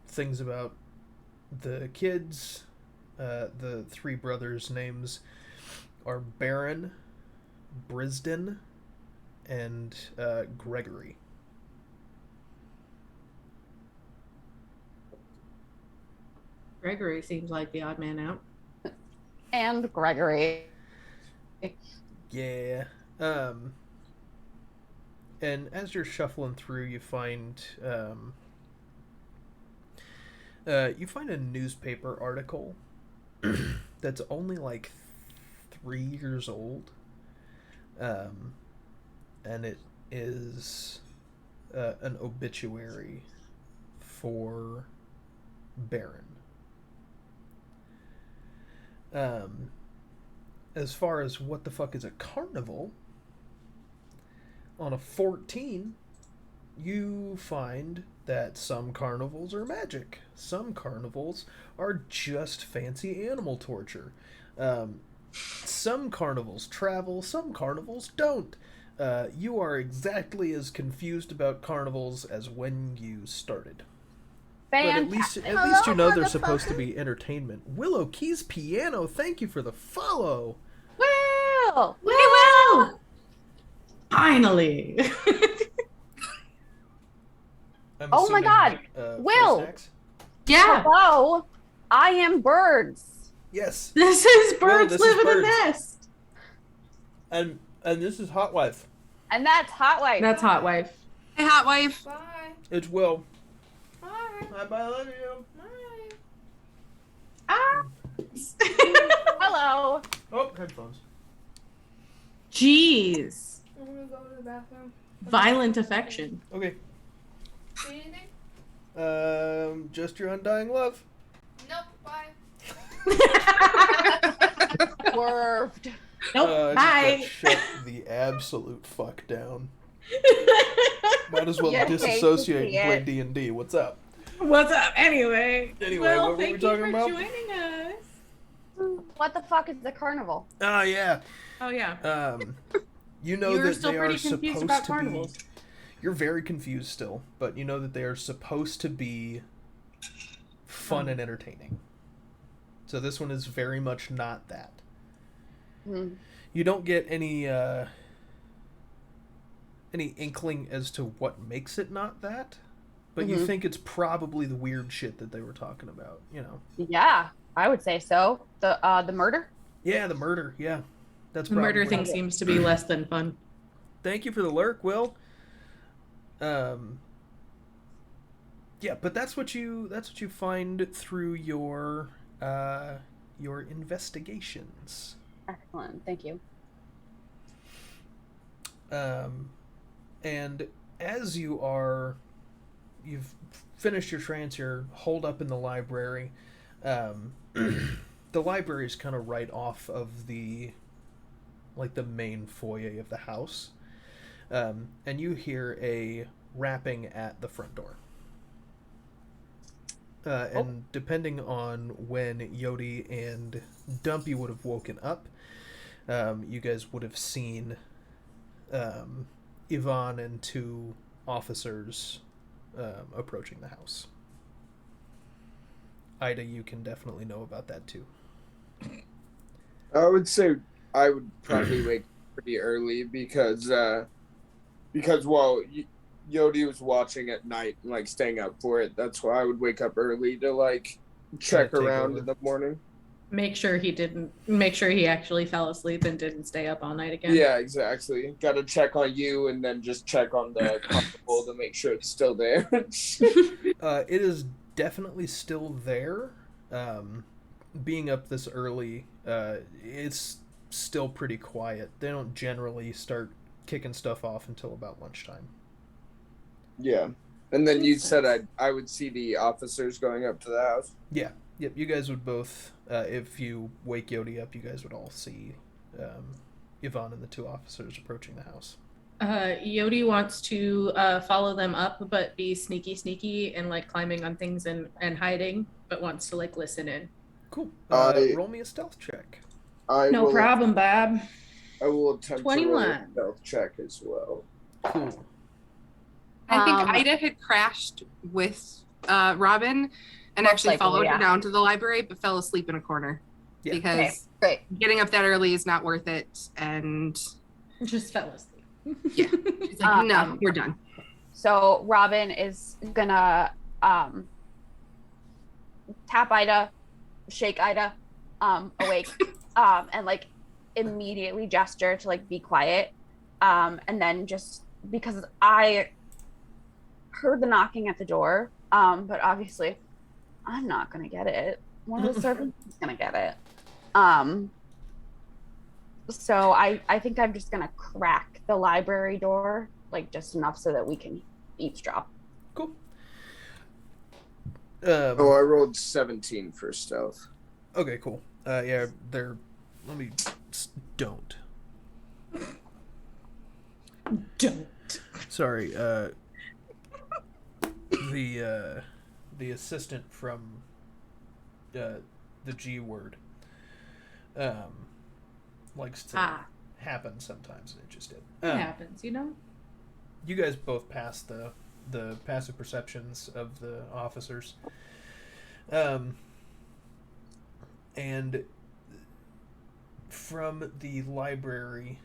S1: things about the kids. The 3 brothers' names are Baron, Brisden, and Gregory.
S2: Gregory seems like the odd man out.
S6: And Gregory.
S1: Yeah. And as you're shuffling through, you find a newspaper article that's only 3 years old, and it is an obituary for Baron. As far as what the fuck is a carnival, on a 14, you find that some carnivals are magic. Some carnivals are just fancy animal torture. Some carnivals travel, some carnivals don't. You are exactly as confused about carnivals as when you started. But at least you know they're supposed to be entertainment. Willow Keys Piano, thank you for the follow.
S6: Will!
S2: Will! Finally.
S1: I'm
S6: Oh my
S1: assuming,
S6: God.
S1: Fro
S6: Will!
S1: Snacks?
S4: Yeah.
S6: Hello. I am birds.
S1: Yes.
S2: This is
S1: Will,
S2: birds
S1: this is
S2: live in a
S1: birds.
S2: nest.
S1: And this is Hot Wife.
S6: And that's Hot Wife.
S2: That's Hot Wife.
S4: Hey, hot wife.
S5: Bye.
S1: It's Will.
S5: Bye.
S1: Bye, I love you.
S5: Bye.
S2: Ah.
S6: Hello.
S1: Oh, headphones.
S2: Jeez.
S5: I'm gonna go to the bathroom.
S2: Violent affection.
S1: Okay.
S5: See anything?
S1: Just your undying love.
S5: Nope. Bye.
S6: Swerved.
S2: Nope.
S1: I
S2: Bye.
S1: just got shut the absolute fuck down. Might as well
S6: You hate to
S1: disassociate
S6: see
S1: and play
S6: it.
S1: D&D. What's up?
S2: What's up? Anyway.
S1: Anyway,
S2: well,
S1: what were we
S2: thank
S1: talking
S2: you for
S1: about?
S2: joining us.
S6: What the fuck is the carnival?
S1: Oh, yeah.
S2: Oh yeah.
S1: You know
S2: You're
S1: that
S2: still
S1: they are
S2: pretty confused
S1: supposed
S2: about
S1: to
S2: carnivals.
S1: be... You're very confused still, but you know that they are supposed to be fun and entertaining. So this one is very much not that.
S6: Hmm.
S1: You don't get any inkling as to what makes it not that, but you
S6: Mhm.
S1: think it's probably the weird shit that they were talking about, you know.
S6: Yeah, I would say so. The murder.
S1: Yeah, the murder, yeah. That's
S2: The murder
S1: probably-
S2: thing seems to be less than fun.
S1: Thank you for the lurk, Will. Yeah, but that's what you find through your investigations.
S6: Excellent. Thank you.
S1: And as you've finished your trance, you're holed up in the library. The library is kind of right off of the main foyer of the house. And you hear a rapping at the front door. And depending on when Yodi and Dumpy would have woken up, you guys would have seen Yvonne and two officers approaching the house. Ida, you can definitely know about that too.
S3: I would say I would probably wake pretty early because Yodi was watching at night and like staying up for it. That's why I would wake up early to like check
S1: Take
S3: around
S1: over.
S3: in the morning.
S2: Make sure he actually fell asleep and didn't stay up all night again.
S3: Yeah, exactly. Got to check on you and then just check on the carnival to make sure it's still there.
S1: It is definitely still there. Being up this early, it's still pretty quiet. They don't generally start kicking stuff off until about lunchtime.
S3: Yeah. And then you said I would see the officers going up to the house.
S1: Yeah. Yep, you guys would both, if you wake Yodi up, you guys would all see Yvonne and the two officers approaching the house.
S2: Yodi wants to follow them up, but be sneaky and like climbing on things and hiding, but wants to like listen in.
S1: Cool.
S3: I-
S1: Roll me a stealth check.
S2: No problem, Bob.
S3: I will attempt to roll
S2: 21.
S3: a stealth check as well.
S1: Cool.
S4: I think
S6: Um,
S4: Ida had crashed with Robin and
S6: Most
S4: actually
S6: likely,
S4: followed
S6: yeah.
S4: her down to the library, but fell asleep in a corner
S1: Yeah.
S4: because
S6: Okay, great.
S4: getting up that early is not worth it. And
S2: Just fell asleep.
S4: yeah, she's like, no, we're done.
S6: So Robin is gonna tap Ida, shake Ida awake, and like immediately gesture to like be quiet. And then just because I heard the knocking at the door, but obviously I'm not gonna get it. One of the servants is gonna get it. So I think I'm just gonna crack the library door, like just enough so that we can eavesdrop.
S1: Cool.
S3: Oh, I rolled 17 for stealth.
S1: Okay, cool. Yeah, they're... Let me... Don't.
S2: Don't.
S1: Sorry, the assistant from the G word likes to happen sometimes, and it just did.
S2: It happens, you know?
S1: You guys both passed the passive perceptions of the officers. And from the library,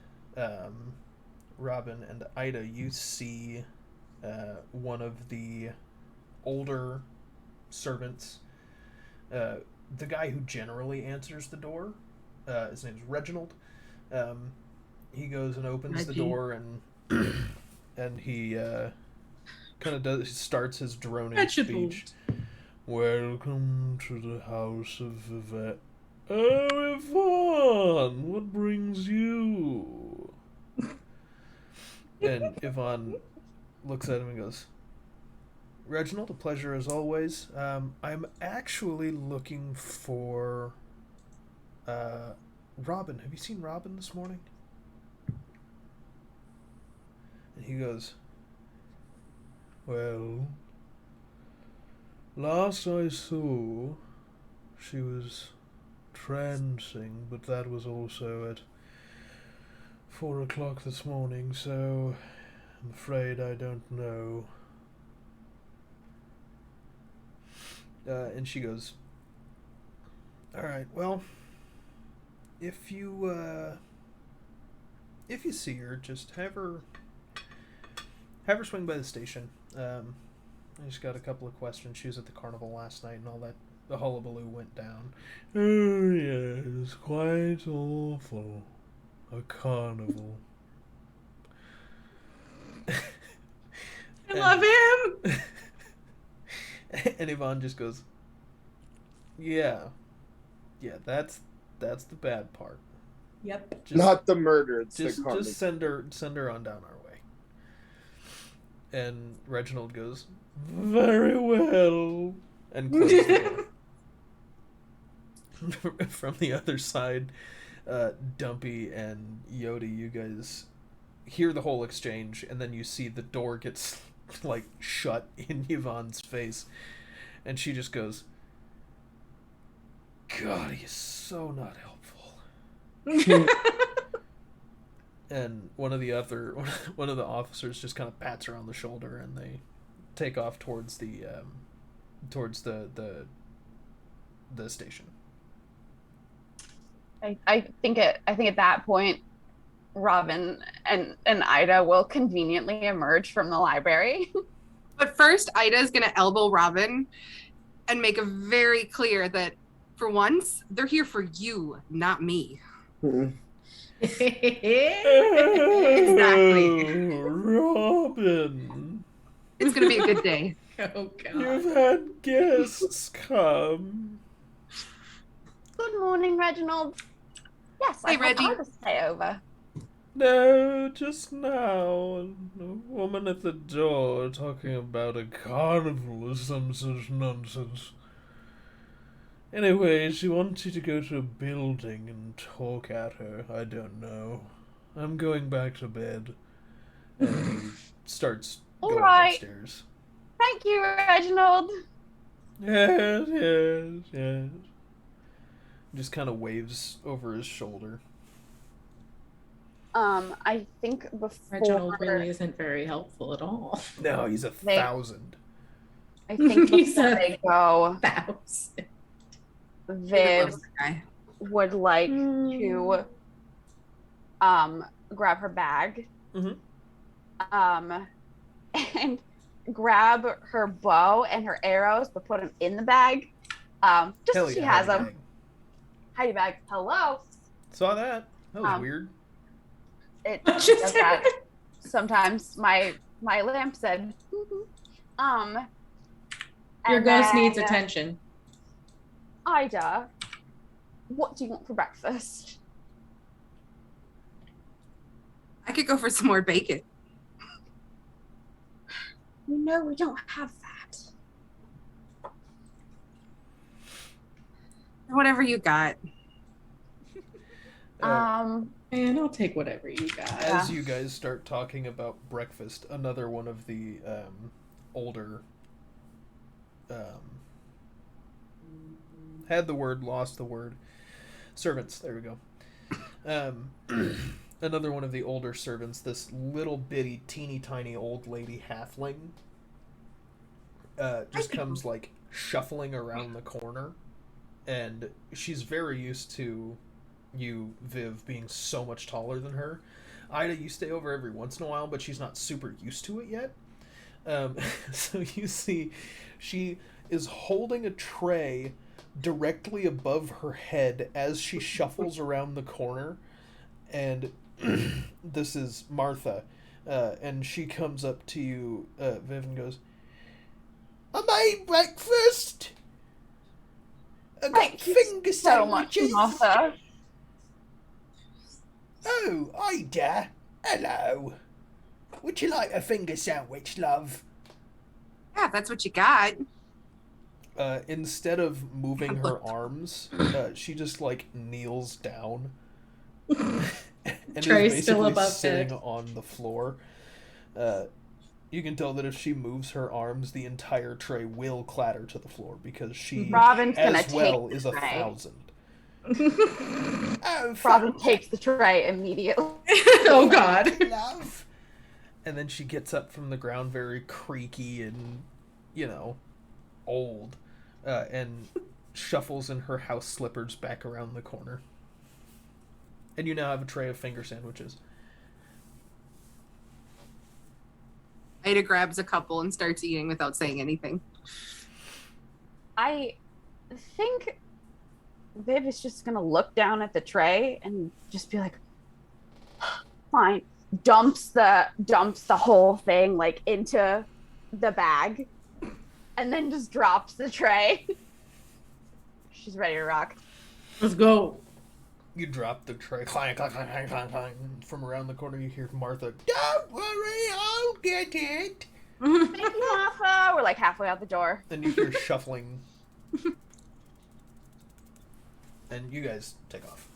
S1: Robin and Ida, you see one of the older servants the guy who generally answers the door, his name's Reginald. He goes and opens the
S2: Reggie.
S1: door, and and he kind of starts his droning
S2: Reginald.
S1: speech. Welcome to the house of Yvette. Oh, Yvonne, what brings you? And Yvonne looks at him and goes, Reginald, a pleasure as always. I'm actually looking for Robin. Have you seen Robin this morning? And he goes, well, last I saw, she was trancing, but that was also at 4 o'clock this morning, so I'm afraid I don't know. And she goes, alright, well, if you see her, just have her swing by the station. I just got a couple of questions. She was at the carnival last night and all that. The hullabaloo went down. Oh, yes, quite awful. A carnival.
S2: I love him.
S1: And Yvonne just goes, yeah, that's the bad part.
S2: Yep.
S1: Just,
S3: Not the murder. It's
S1: just
S3: the carnival.
S1: just send her on down our way. And Reginald goes, very well, and closes the door. From the other side, Dumpy and Yodi, you guys hear the whole exchange, and then you see the door gets like shut in Yvonne's face, and she just goes, God, he is so not helpful. And one of the officers just kind of pats her on the shoulder, and they take off towards the station.
S6: I think at that point, Robin and Ida will conveniently emerge from the library.
S4: But first, Ida's gonna elbow Robin and make it very clear that for once, they're here for you, not me.
S3: Mhm.
S4: Exactly.
S1: Robin,
S4: It's gonna be a good day.
S2: Oh God.
S1: you've had guests come.
S6: Good morning, Reginald. Yes, I
S4: Hey,
S6: hope
S4: Reggie.
S6: I'll just stay over.
S1: No, just now, a woman at the door talking about a carnival or some such nonsense. Anyway, she wants you to go to a building and talk at her. I don't know. I'm going back to bed. And he starts
S6: All
S1: going
S6: right.
S1: upstairs.
S6: Thank you, Reginald.
S1: Yes. Just kind of waves over his shoulder.
S6: I think before
S2: Reginald really isn't very helpful at all.
S1: No, he's a
S6: They-
S1: 1,000.
S6: I think
S2: He's
S6: before
S2: a-
S6: they go,
S2: 1,000.
S6: Viv
S4: Loves the guy.
S6: would like to grab her bag
S1: Mhm.
S6: and grab her bow and her arrows but put them in the bag just
S1: Hell
S6: so she
S1: yeah,
S6: has
S1: hide
S6: them.
S1: bag.
S6: Hidey bag. Hello.
S1: Saw that. That was
S6: Um,
S1: weird.
S6: It
S2: What you
S6: does
S2: said?
S6: that. Sometimes my lamp said
S2: Your
S6: and
S2: ghost
S6: then,
S2: needs attention.
S6: Ida, what do you want for breakfast?
S4: I could go for some more bacon.
S6: You know we don't have that.
S4: Whatever you got.
S2: Man, I'll take whatever you got.
S1: As you guys start talking about breakfast, another one of the older had the word, lost the word. Servants, there we go. Another one of the older servants, this little bitty, teeny tiny old lady halfling, just comes like shuffling around the corner, and she's very used to you, Viv, being so much taller than her. Ida, you stay over every once in a while, but she's not super used to it yet. So you see, she is holding a tray directly above her head as she shuffles around the corner. And this is Martha. And she comes up to you, Viv, and goes, I made breakfast. I got
S6: Thank you
S1: finger
S6: so much,
S1: sandwiches.
S6: Martha.
S1: Oh, Ida. Hello. Would you like a finger sandwich, love?
S4: Yeah, if that's what you got.
S1: Instead of moving her arms, she just like kneels down and
S2: Tray's
S1: is
S2: still
S1: basically
S2: above
S1: sitting
S2: it.
S1: on the floor. You can tell that if she moves her arms, the entire tray will clatter to the floor because she,
S6: Robin's gonna
S1: as well,
S6: take
S1: is
S6: the
S1: 1,000. Oh,
S6: Robin takes the tray immediately.
S2: Oh God.
S1: love. And then she gets up from the ground, very creaky and, old, and shuffles in her house slippers back around the corner. And you now have a tray of finger sandwiches.
S4: Ida grabs a couple and starts eating without saying anything.
S6: I think Viv is just gonna look down at the tray and just be like, fine. Dumps the whole thing like into the bag and then just drops the tray. She's ready to rock.
S2: Let's go.
S1: You drop the tray. Clang, clang, clang, clang, clang, clang. From around the corner, you hear Martha, Don't worry, I'll get it.
S6: Thank you, Martha. We're like halfway out the door.
S1: Then you hear shuffling. And you guys take off.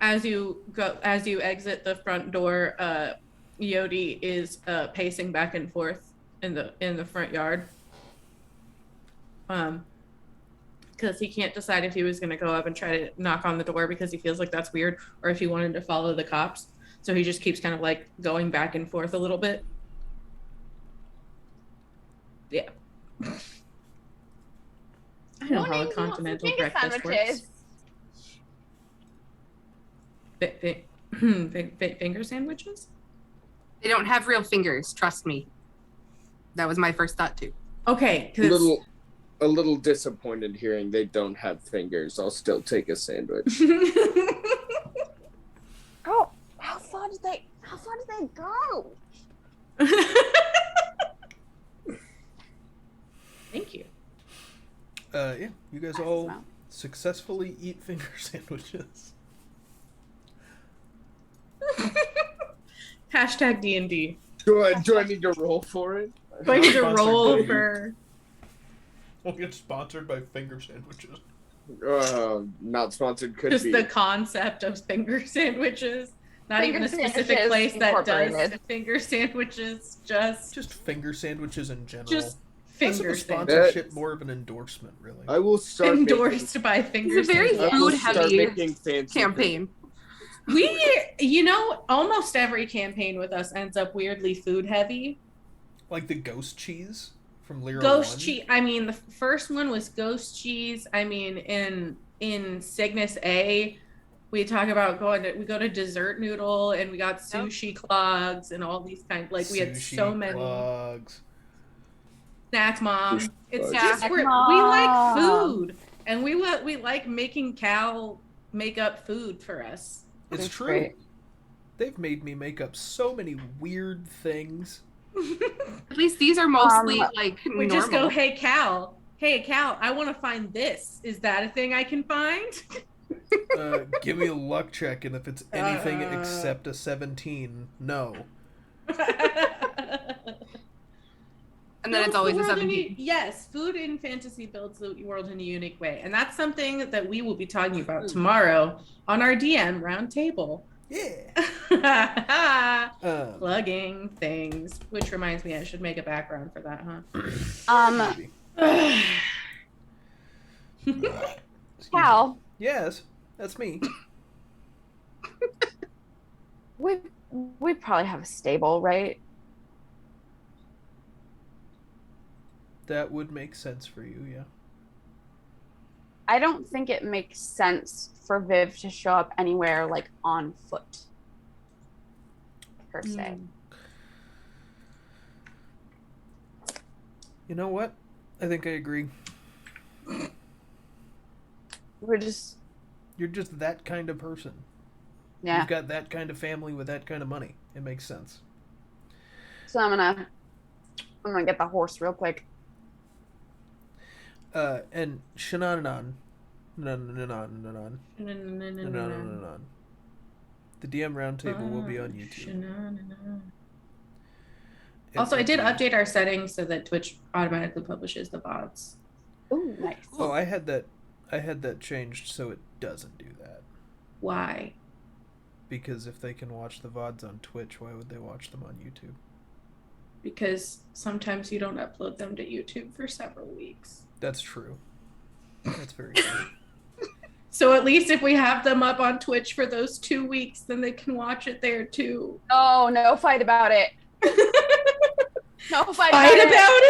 S2: As you exit the front door, Yodi is pacing back and forth in the front yard. Because he can't decide if he was going to go up and try to knock on the door because he feels like that's weird, or if he wanted to follow the cops. So he just keeps kind of like going back and forth a little bit. Yeah. I know how a continental breakfast works. Finger sandwiches?
S4: They don't have real fingers, trust me. That was my first thought too.
S2: Okay,
S3: A little disappointed hearing they don't have fingers. I'll still take a sandwich.
S6: Oh, how far did they go?
S2: Thank you.
S1: Yeah, you guys all successfully eat finger sandwiches.
S2: Hashtag D&D.
S3: Do I need to roll for it?
S2: Do I need to
S1: Sponsored
S2: roll
S1: by-
S2: for...
S1: We'll get sponsored by finger sandwiches.
S3: Not sponsored. Could
S2: Just
S3: be.
S2: the concept of finger sandwiches. Not
S6: Finger
S2: even a specific
S6: sandwiches
S2: place that does
S6: incorporated.
S2: finger sandwiches. Just
S1: Finger sandwiches in general.
S2: Just
S1: Less of
S2: finger
S1: a
S2: sandwiches.
S1: sponsorship, more of an endorsement, really.
S3: I will start
S2: Endorsed by finger
S4: It's a very
S2: sandwiches.
S3: I will
S4: food
S3: start
S4: heavy
S3: making fancy
S4: campaign.
S2: Almost every campaign with us ends up weirdly food heavy.
S1: Like the ghost cheese from Lyra
S2: Ghost
S1: 1.
S2: cheese. I mean, the first one was ghost cheese. I mean, in Cygnus A, we talk about we go to dessert noodle and we got sushi clogs and all these kinds. Like we had so many.
S1: Clogs.
S2: Snack mom.
S3: Sushi
S2: It's
S3: clogs.
S2: just
S6: Snack
S2: we
S6: mom.
S2: like food and we like making Cal make up food for us.
S1: It's
S6: That's
S1: true.
S6: great.
S1: They've made me make up so many weird things.
S4: At least these are mostly like
S2: We
S4: normal.
S2: just go, hey Cal, I want to find this. Is that a thing I can find?
S1: Give me a luck check, and if it's anything except a 17, no.
S4: And then it's always a 17.
S2: Yes, food in fantasy builds the world in a unique way. And that's something that we will be talking about tomorrow on our DM roundtable.
S1: Yeah.
S2: Plugging things. Which reminds me, I should make a background for that, huh?
S1: Maybe.
S6: Cal,
S1: Yes, that's me.
S6: we probably have a stable, right?
S1: That would make sense for you, yeah.
S6: I don't think it makes sense for Viv to show up anywhere like on foot, per se.
S1: You know what? I think I agree.
S6: We're just
S1: You're just that kind of person.
S6: yeah.
S1: You've got that kind of family with that kind of money. It makes sense.
S6: So I'm gonna get the horse real quick.
S1: And Shananan. Nanan. The DM roundtable will be on YouTube.
S2: Also, I did update our settings so that Twitch automatically publishes the VODs.
S6: Ooh, nice.
S1: Oh, I had that changed so it doesn't do that.
S2: Why?
S1: Because if they can watch the VODs on Twitch, why would they watch them on YouTube?
S2: Because sometimes you don't upload them to YouTube for several weeks.
S1: That's true. That's very true.
S2: So at least if we have them up on Twitch for those 2 weeks, then they can watch it there too.
S6: Oh, no fight about it. No fight
S2: Fight
S6: about it.
S2: about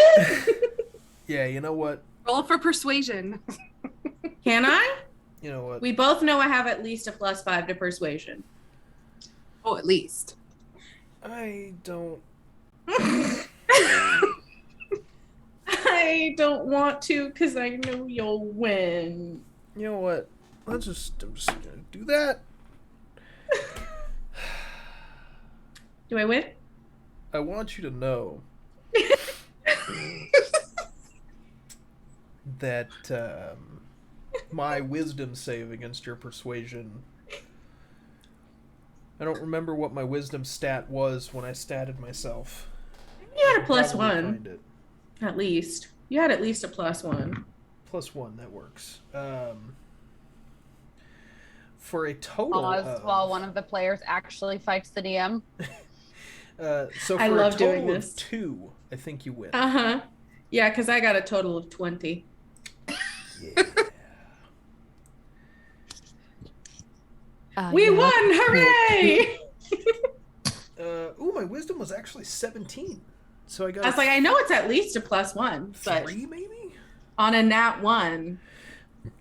S2: it?
S1: Yeah, you know what?
S4: Roll for persuasion.
S2: Can I?
S1: You know what?
S2: We both know I have at least a +5 to persuasion.
S4: Oh, at least.
S1: I don't.
S2: I don't want to because I know you'll win.
S1: You know what? I'm just gonna do that.
S2: Do I win?
S1: I want you to know that my wisdom save against your persuasion. I don't remember what my wisdom stat was when I statted myself.
S2: You had a
S1: Probably
S2: +1,
S1: find it.
S2: at least. You had at least a +1.
S1: +1, that works. For a total
S6: Pause
S1: of,
S6: while one of the players actually fights the DM.
S1: so for
S2: I love
S1: a
S2: doing
S1: total
S2: this.
S1: of 2, I think you win.
S2: Uh-huh. Yeah, because I got a total of 20.
S1: Yeah.
S2: We
S6: yeah.
S2: won! Hooray!
S1: Ooh, my wisdom was actually 17. So I got
S2: I was like, I know it's at least a +1, but
S1: 3 maybe?
S2: on a nat 1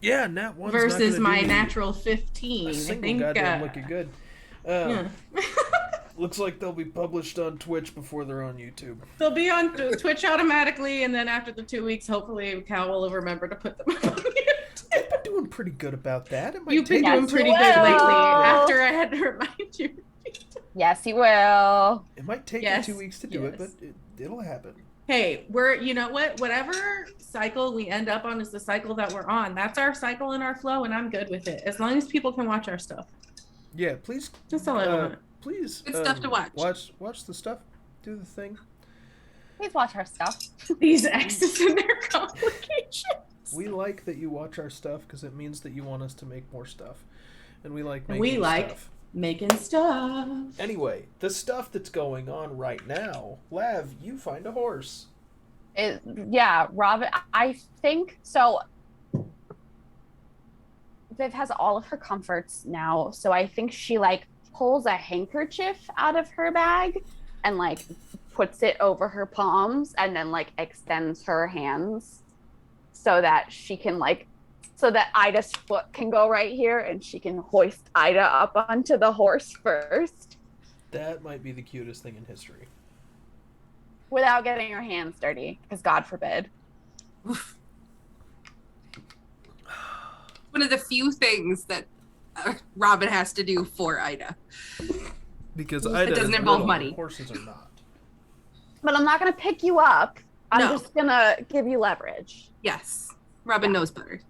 S1: Yeah, nat 1
S2: versus my
S1: do
S2: natural 15.
S1: a
S2: I
S1: single
S2: think
S1: goddamn looking good.
S2: yeah.
S1: Looks like they'll be published on Twitch before they're on YouTube.
S2: They'll be on Twitch automatically, and then after the 2 weeks, hopefully Cal will remember to put them up on YouTube.
S1: I've been doing pretty good about that. It might
S2: You've been
S1: take
S2: doing
S6: Yes,
S2: pretty
S6: you
S2: good lately
S6: will.
S2: after I had to remind you.
S6: Yes, he will.
S1: It might take
S2: Yes,
S1: me 2 weeks to do it,
S2: yes.
S1: but it'll happen.
S2: Hey, you know what? Whatever cycle we end up on is the cycle that we're on. That's our cycle and our flow, and I'm good with it. As long as people can watch our stuff.
S1: Yeah, please.
S2: That's all I want.
S1: Please.
S4: Good stuff to watch.
S1: Watch the stuff. Do the thing.
S6: Please watch our stuff.
S2: These X's and their complications.
S1: We like that you watch our stuff because it means that you want us to make more stuff, and we like making
S2: We like
S1: stuff.
S2: making stuff.
S1: Anyway, the stuff that's going on right now, Lav, you find a horse.
S6: Yeah, Robin. I think so. Viv has all of her comforts now, so I think she pulls a handkerchief out of her bag and puts it over her palms and then extends her hands so that she can so that Ida's foot can go right here and she can hoist Ida up onto the horse first
S1: That might be the cutest thing in history.
S6: without getting her hands dirty, because God forbid.
S4: One of the few things that Robin has to do for Ida.
S1: Because
S4: It
S1: Ida
S4: doesn't
S1: is
S4: involve
S1: little,
S4: money.
S1: Horses are not.
S6: But I'm not going to pick you up. I'm
S2: No.
S6: just going to give you leverage.
S4: Yes. Robin knows better.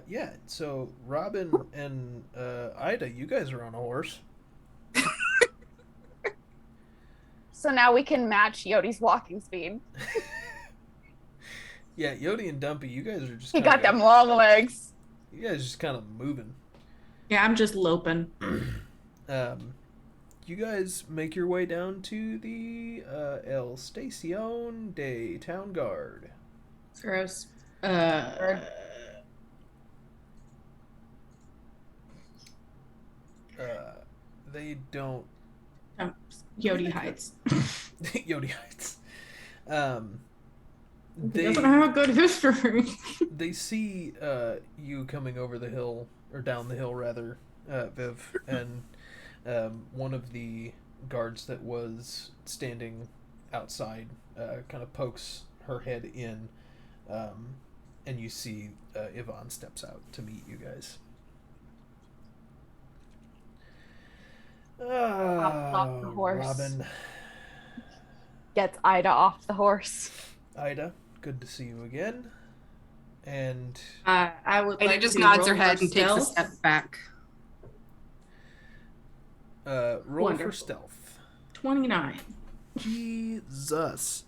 S1: Yeah, so Robin and Ida, you guys are on a horse.
S6: So now we can match Yodi's walking speed.
S1: Yeah, Yodi and Dumpy, you guys are just
S6: He
S1: kinda
S6: got them long legs.
S1: You guys just kind of moving.
S2: Yeah, I'm just loping.
S1: You guys make your way down to the El Stacion de Town Guard.
S2: Gross.
S1: They don't
S2: Yodi hides.
S1: Yodi Heights.
S2: He doesn't have a good history.
S1: They see you coming over the hill, or down the hill rather, Viv, and one of the guards that was standing outside kind of pokes her head in and you see Yvonne steps out to meet you guys.
S6: Off the horse.
S1: Robin.
S6: Gets Ida off the horse.
S1: Ida, good to see you again. And
S2: I would
S4: And
S2: like
S4: it just
S2: to
S4: nods her
S2: roll
S4: head
S2: for
S4: and takes a
S2: stealth.
S4: step back.
S1: roll for
S2: Wonderful.
S1: stealth.
S2: 29.
S1: Jesus.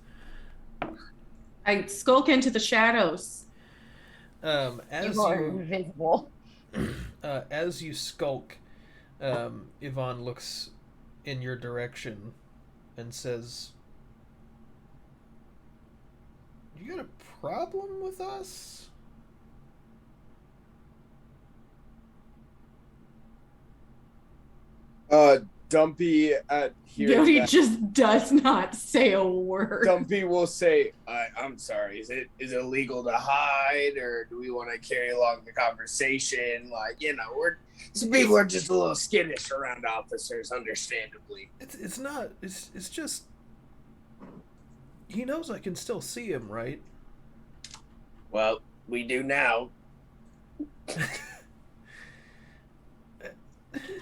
S2: I skulk into the shadows.
S1: As
S6: You are
S1: you
S6: invisible.
S1: as you skulk, Yvonne looks in your direction and says, "You got a problem with us?"
S3: Dumpy at hearing
S2: Yodi
S3: that,
S2: just does not say a word.
S3: Dumpy will say, "I'm sorry. Is it illegal to hide, or do we want to carry along the conversation? Like, some people are just a little skittish around officers, understandably."
S1: It's not. It's just. He knows I can still see him, right?
S3: Well, we do now.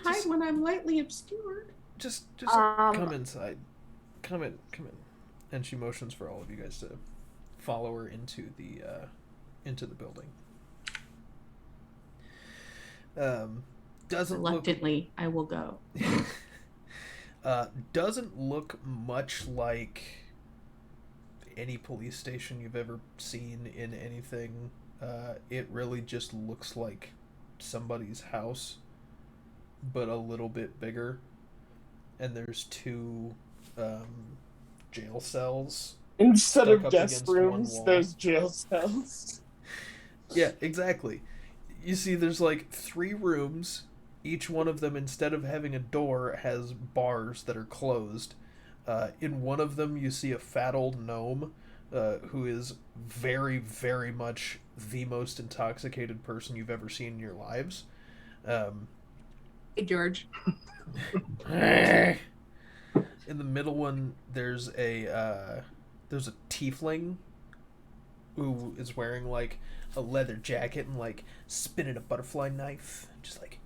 S2: Hide when I'm lightly obscured.
S1: Just
S6: Um,
S1: come inside. Come in. And she motions for all of you guys to follow her into the building. Doesn't look
S2: Reluctantly, I will go.
S1: doesn't look much like any police station you've ever seen in anything. It really just looks like somebody's house, but a little bit bigger. And there's two jail cells.
S3: Instead
S1: Stuck
S3: of
S1: up
S3: guest
S1: against one
S3: rooms,
S1: wall.
S3: there's jail cells.
S1: Yeah, exactly. You see, there's like 3 rooms. Each one of them, instead of having a door, has bars that are closed. In one of them, you see a fat old gnome who is very, very much the most intoxicated person you've ever seen in your lives.
S4: Hey, George.
S1: In the middle one, there's a tiefling who is wearing like a leather jacket and like spinning a butterfly knife, just like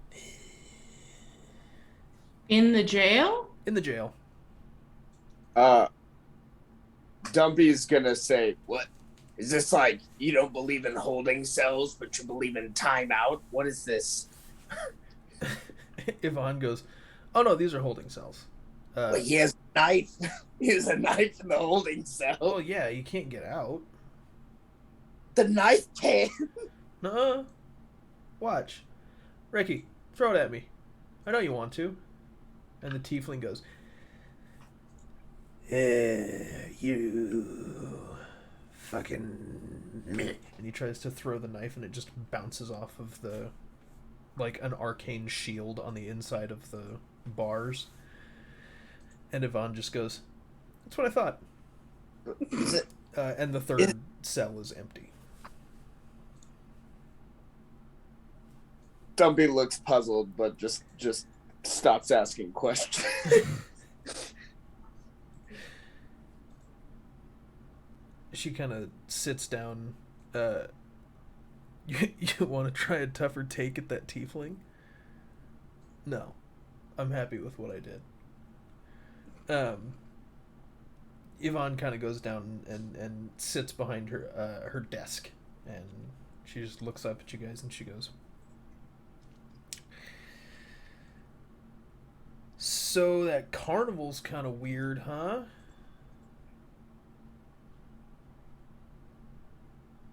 S2: In the jail?
S1: in the jail.
S3: Dumpy's gonna say, "What? Is this like you don't believe in holding cells, but you believe in timeout? What is this?"
S1: Yvonne goes, "Oh no, these are holding cells."
S3: But he has a knife. He has a knife in the holding cell.
S1: Oh yeah, you can't get out.
S3: The knife can.
S1: Nuh-uh. Watch, Ricky, throw it at me. I know you want to. And the tiefling goes, "You fucking me." And he tries to throw the knife, and it just bounces off of the, like an arcane shield on the inside of the bars. And Yvonne just goes, "That's what I thought."
S3: Is it?
S1: And the third cell is empty.
S3: Dumpy looks puzzled, but just stops asking questions.
S1: She kind of sits down. You want to try a tougher take at that tiefling? No, I'm happy with what I did. Yvonne kind of goes down and sits behind her desk, and she just looks up at you guys and she goes, "So that carnival's kind of weird, huh?"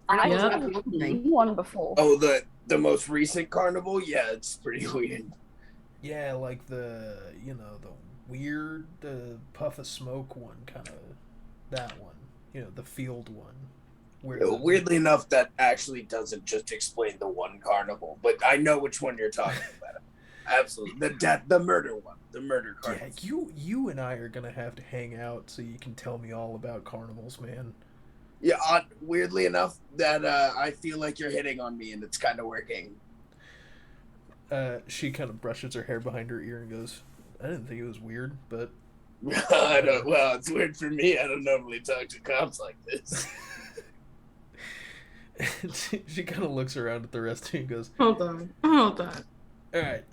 S6: I've
S2: Yep.
S6: never seen one before.
S3: Oh, the most recent carnival? Yeah, it's pretty weird.
S1: Yeah, like the weird puff of smoke one, kind of that one. The field one.
S3: Weirdly enough, that actually doesn't just explain the one carnival, but I know which one you're talking about. Absolutely, the murder one, the murder
S1: Yeah,
S3: carnival.
S1: you and I are gonna have to hang out so you can tell me all about carnivals, man.
S3: Yeah, weirdly enough, that I feel like you're hitting on me, and it's kind of working.
S1: She kind of brushes her hair behind her ear and goes, "I didn't think it was weird, but..."
S3: Well, it's weird for me. I don't normally talk to cops like this.
S1: She kind of looks around at the rest of you and goes,
S2: Hold on. Hold on.
S1: "All right,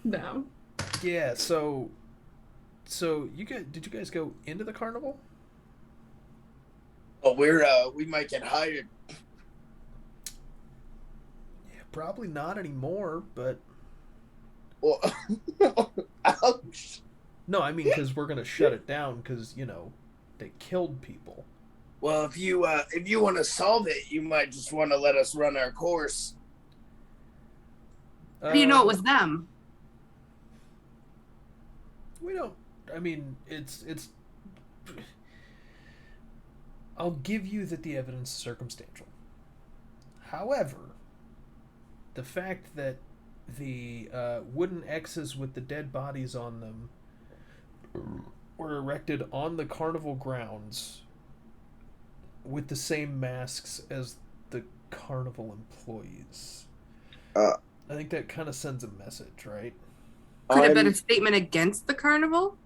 S2: No.
S1: yeah. So you guys, did you guys go into the carnival?
S3: Oh, we might get hired.
S1: Yeah, probably not anymore. But
S3: Well, ouch.
S1: no, I mean because we're gonna shut it down because they killed people.
S3: Well, if you want to solve it, you might just want to let us run our course.
S4: How do you know it was them?
S1: We don't. I mean, it's. I'll give you that the evidence is circumstantial. However, the fact that the wooden X's with the dead bodies on them were erected on the carnival grounds with the same masks as the carnival employees. I think that kind of sends a message, right?
S4: Could it have been a statement against the carnival?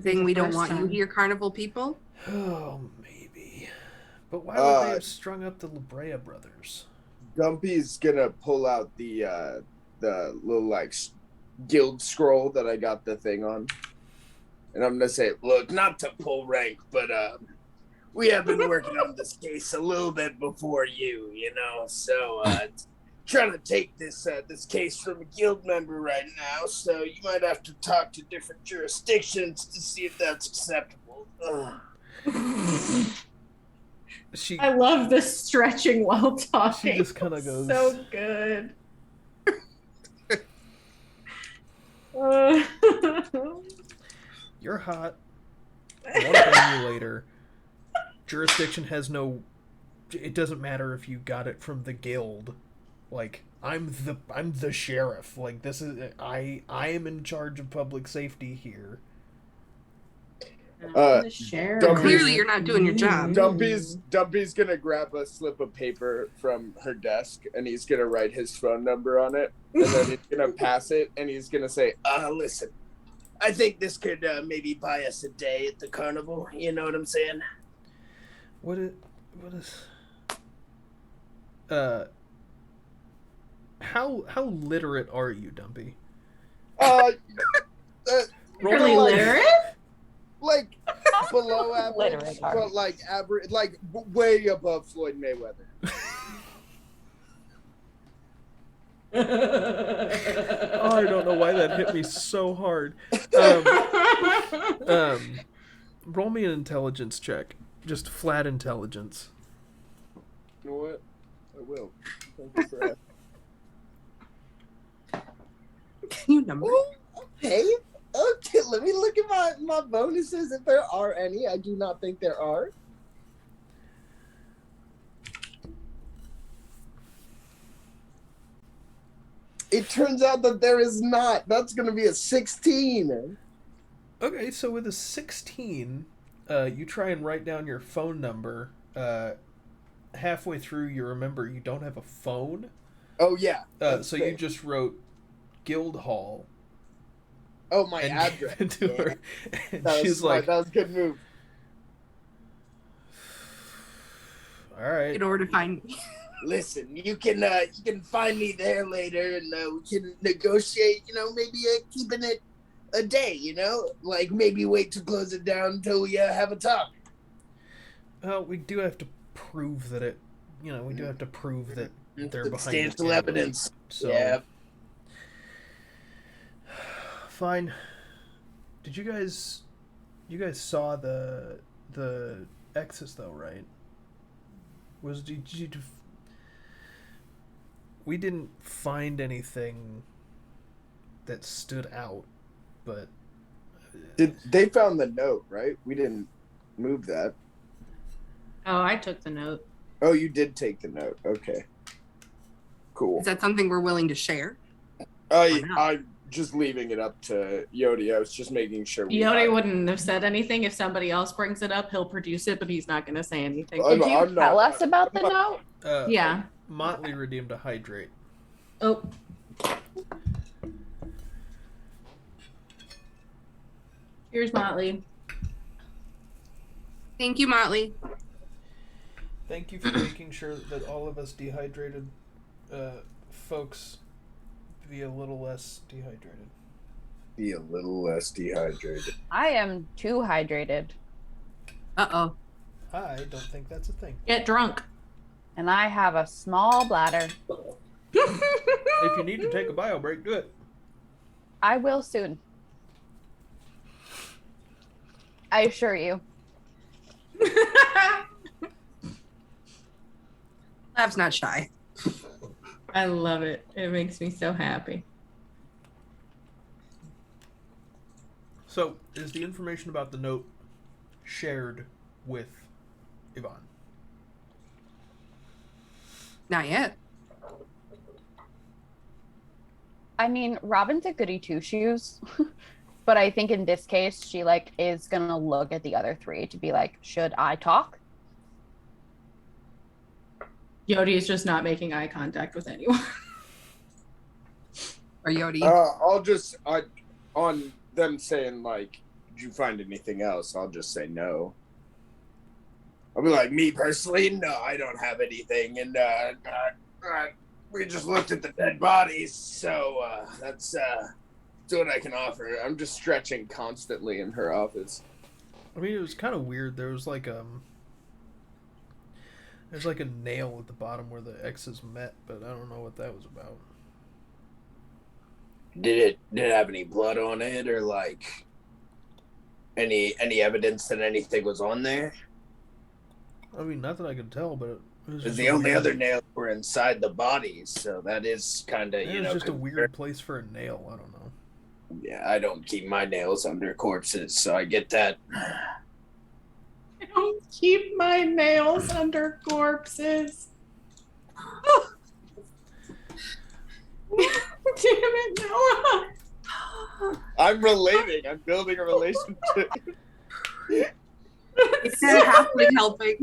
S4: Saying we don't want you here, carnival people?
S1: Oh, maybe. But why would they have strung up the La Brea brothers?
S3: Dumpy's gonna pull out the little like guild scroll that I got the thing on, and I'm gonna say, look, not to pull rank, but we have been working on this case a little bit before you, so trying to take this case from a guild member right now, so you might have to talk to different jurisdictions to see if that's acceptable.
S2: I love this stretching while talking.
S1: She just kind of goes,
S2: so good.
S1: "You're hot. I want to bang you later. Jurisdiction has no. It doesn't matter if you got it from the guild. Like I'm the sheriff. Like this is I am in charge of public safety here."
S2: The sheriff.
S4: Clearly, you're not doing your job.
S3: Dumpy's gonna grab a slip of paper from her desk, and he's gonna write his phone number on it, and then he's gonna pass it, and he's gonna say, listen, I think this could maybe buy us a day at the carnival. You know what I'm saying?
S1: What is how literate are you, Dumpy?
S2: Really literate?
S3: Like below average,
S6: Literate,
S3: but like average, like way above Floyd Mayweather.
S1: Oh, I don't know why that hit me so hard. Roll me an intelligence check. Just flat intelligence.
S3: You know what? I will. Thank you for that.
S4: Can you number?
S3: Okay. Okay, let me look at my bonuses if there are any. I do not think there are. It turns out that there is not. That's going to be a 16.
S1: Okay, so with a 16, you try and write down your phone number. Halfway through, you remember you don't have a phone.
S3: Oh, yeah.
S1: So you just wrote Guildhall.
S3: Oh, my
S1: and
S3: address.
S1: gave it to her. And
S3: That was
S1: she's
S3: smart.
S1: like,
S3: that was a good move.
S1: all right.
S4: In order to find me.
S3: Listen, you can find me there later, and we can negotiate. Maybe keeping it a day. Like maybe wait to close it down until we have a talk.
S1: Well, we do have to prove that it. We do have to prove that they're behind it.
S3: Substantial evidence.
S1: So,
S3: Yeah.
S1: fine. Did you guys saw the X's though, right? We didn't find anything that stood out, but
S3: They found the note, right? We didn't move that.
S2: Oh, I took the note.
S3: Oh, you did take the note. Okay. Cool.
S4: Is that something we're willing to share?
S3: I'm just leaving it up to Yodi. I was just making sure.
S2: Yodi wouldn't have said anything. If somebody else brings it up, he'll produce it, but he's not going to say anything.
S3: I'm
S6: Did you
S3: not-
S6: tell us about the note?
S2: Yeah.
S1: Motley redeemed a hydrate.
S2: Oh. Here's Motley.
S4: Thank you, Motley.
S1: Thank you for making sure that all of us dehydrated folks be a little less dehydrated.
S3: Be a little less dehydrated.
S6: I am too hydrated,
S4: Uh-oh.
S1: I don't think that's a thing.
S2: Get drunk.
S6: and I have a small bladder.
S1: If you need to take a bio break, do it.
S6: I will soon. I assure you.
S4: Lab's not shy.
S2: I love it. It makes me so happy.
S1: So, is the information about the note shared with Yvonne?
S4: Not yet.
S6: I mean, Robin's a goody two shoes, but I think in this case, she like is gonna look at the other three to be like, should I talk?
S2: Yodi is just not making eye contact with anyone.
S4: Or Yodi.
S3: On them saying like, did you find anything else? I'll just say no. I'll be like, me personally, no, I don't have anything, and we just looked at the dead bodies, so that's what I can offer. I'm just stretching constantly in her office.
S1: I mean, it was kind of weird. There's like a nail at the bottom where the X's met, but I don't know what that was about.
S3: Did it have any blood on it, or like any evidence that anything was on there?
S1: I mean, not that I could tell, but it was
S3: Because
S1: just
S3: the
S1: a
S3: only
S1: weird-
S3: other nails were inside the bodies, so that is kind of,
S1: It was just a weird place for a nail. I don't know.
S3: Yeah, I don't keep my nails under corpses, so I get that.
S2: I don't keep my nails under corpses. Damn it, Noah.
S3: I'm relating. I'm building a relationship.
S4: It's a halfling helping.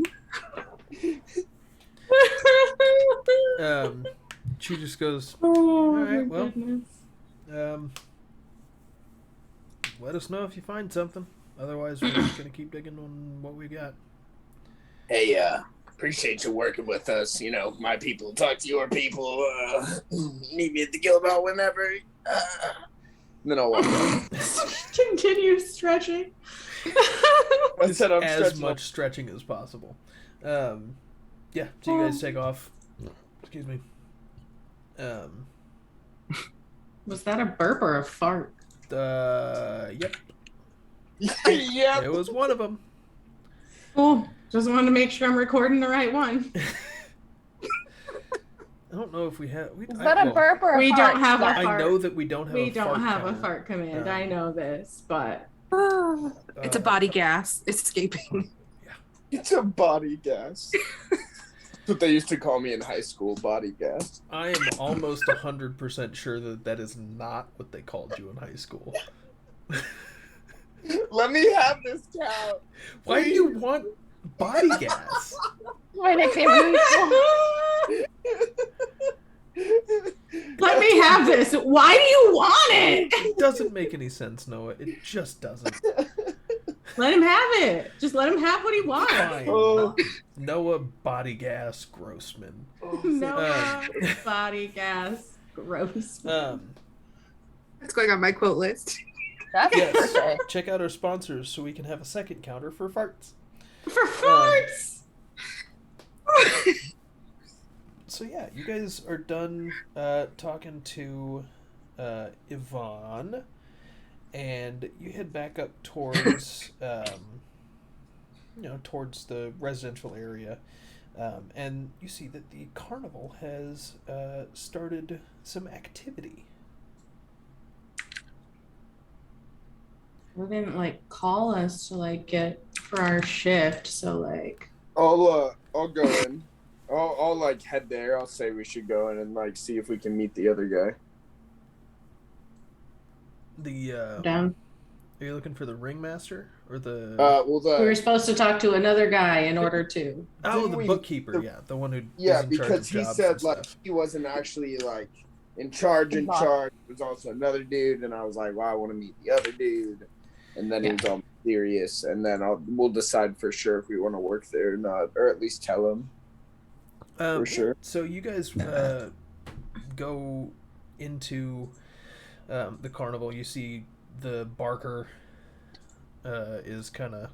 S1: She just goes,
S2: Oh,
S1: right,
S2: my
S1: well.
S2: goodness.
S1: let us know if you find something. Otherwise, we're just gonna keep digging on what we got.
S3: Hey, appreciate you working with us. You know, my people talk to your people. Need me at the guild hall whenever. Then I'll walk out.
S2: Continue stretching.
S3: I said I'm
S1: As
S3: stretching
S1: much stretching as possible. Yeah, so you guys take off. Excuse me.
S2: Was that a burp or a fart?
S1: Yep.
S3: Yeah.
S1: It was one of them.
S2: Cool. Just wanted to make sure I'm recording the right one.
S1: I don't know if we have.
S6: Is that a burp or a
S2: We
S6: fart?
S2: don't have a
S6: Yeah.
S2: fart.
S1: I know that we don't have.
S2: We
S1: a
S2: don't
S1: fart
S2: have a
S1: counter.
S2: fart command. I know this, but
S4: It's a body gas escaping.
S3: It's a body gas. That's what they used to call me in high school, body gas.
S1: I am almost 100% sure that that is not what they called you in high school.
S3: Let me have this cow.
S1: Why do you want body gas?
S6: My nickname is
S2: let me have this. Why do you want it?
S1: It doesn't make any sense, Noah. It just doesn't.
S2: Let him have it. Just let him have what he wants.
S1: Fine.
S3: Oh.
S1: Noah Body Gas Grossman.
S2: Noah, body gas, gross.
S4: That's going on my quote list.
S6: That's
S1: Yes.
S6: perfect.
S1: Check out our sponsors so we can have a second counter for farts.
S2: For farts.
S1: So yeah, you guys are done talking to Yvonne, and you head back up towards towards the residential area, and you see that the carnival has started some activity.
S2: They didn't call us to get for our shift, so
S3: I'll go in. I'll head there. I'll say we should go in and see if we can meet the other guy.
S1: The
S2: down.
S1: are you looking for the ringmaster or the
S2: We were supposed to talk to another guy in order to.
S1: the
S3: we-
S1: bookkeeper? Yeah, the one who
S3: Yeah,
S1: is in charge
S3: because
S1: of
S3: he
S1: jobs
S3: said
S1: and stuff.
S3: he wasn't actually in charge.
S6: Boss.
S3: There was also another dude, and I was like, well, I want to meet the other dude. And then he was all serious, and then we'll decide for sure if we want to work there or not, or at least tell him for sure.
S1: So you guys go into the carnival. You see the Barker is kind of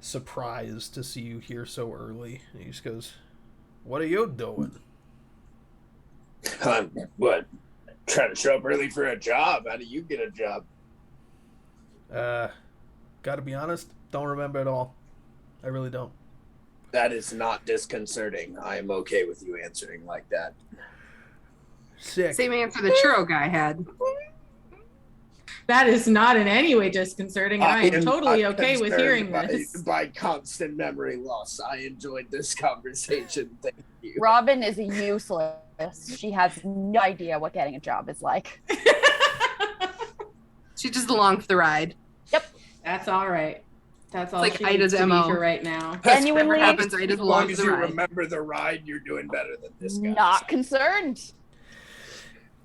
S1: surprised to see you here so early. And he just goes, "What are you doing?"
S3: I'm trying to show up early for a job. How do you get a job?
S1: Gotta be honest, don't remember at all. I really don't.
S3: That is not disconcerting. I am okay with you answering like that.
S1: Sick.
S4: Same answer the churro guy had.
S2: That is not in any way disconcerting. And I am totally okay with hearing this.
S3: By constant memory loss, I enjoyed this conversation. Thank you.
S6: Robin is useless. She has no idea what getting a job is like.
S4: She's just along for the ride.
S2: That's all right. That's all
S4: like
S2: she
S4: Ida's
S2: needs to
S4: MO.
S2: be for right now.
S6: Genuinely,
S4: Whatever happens, Ida's
S3: As
S4: along
S3: long
S4: for
S3: as
S4: the
S3: you
S4: ride.
S3: remember the ride, you're doing better than this guy.
S6: not concerned.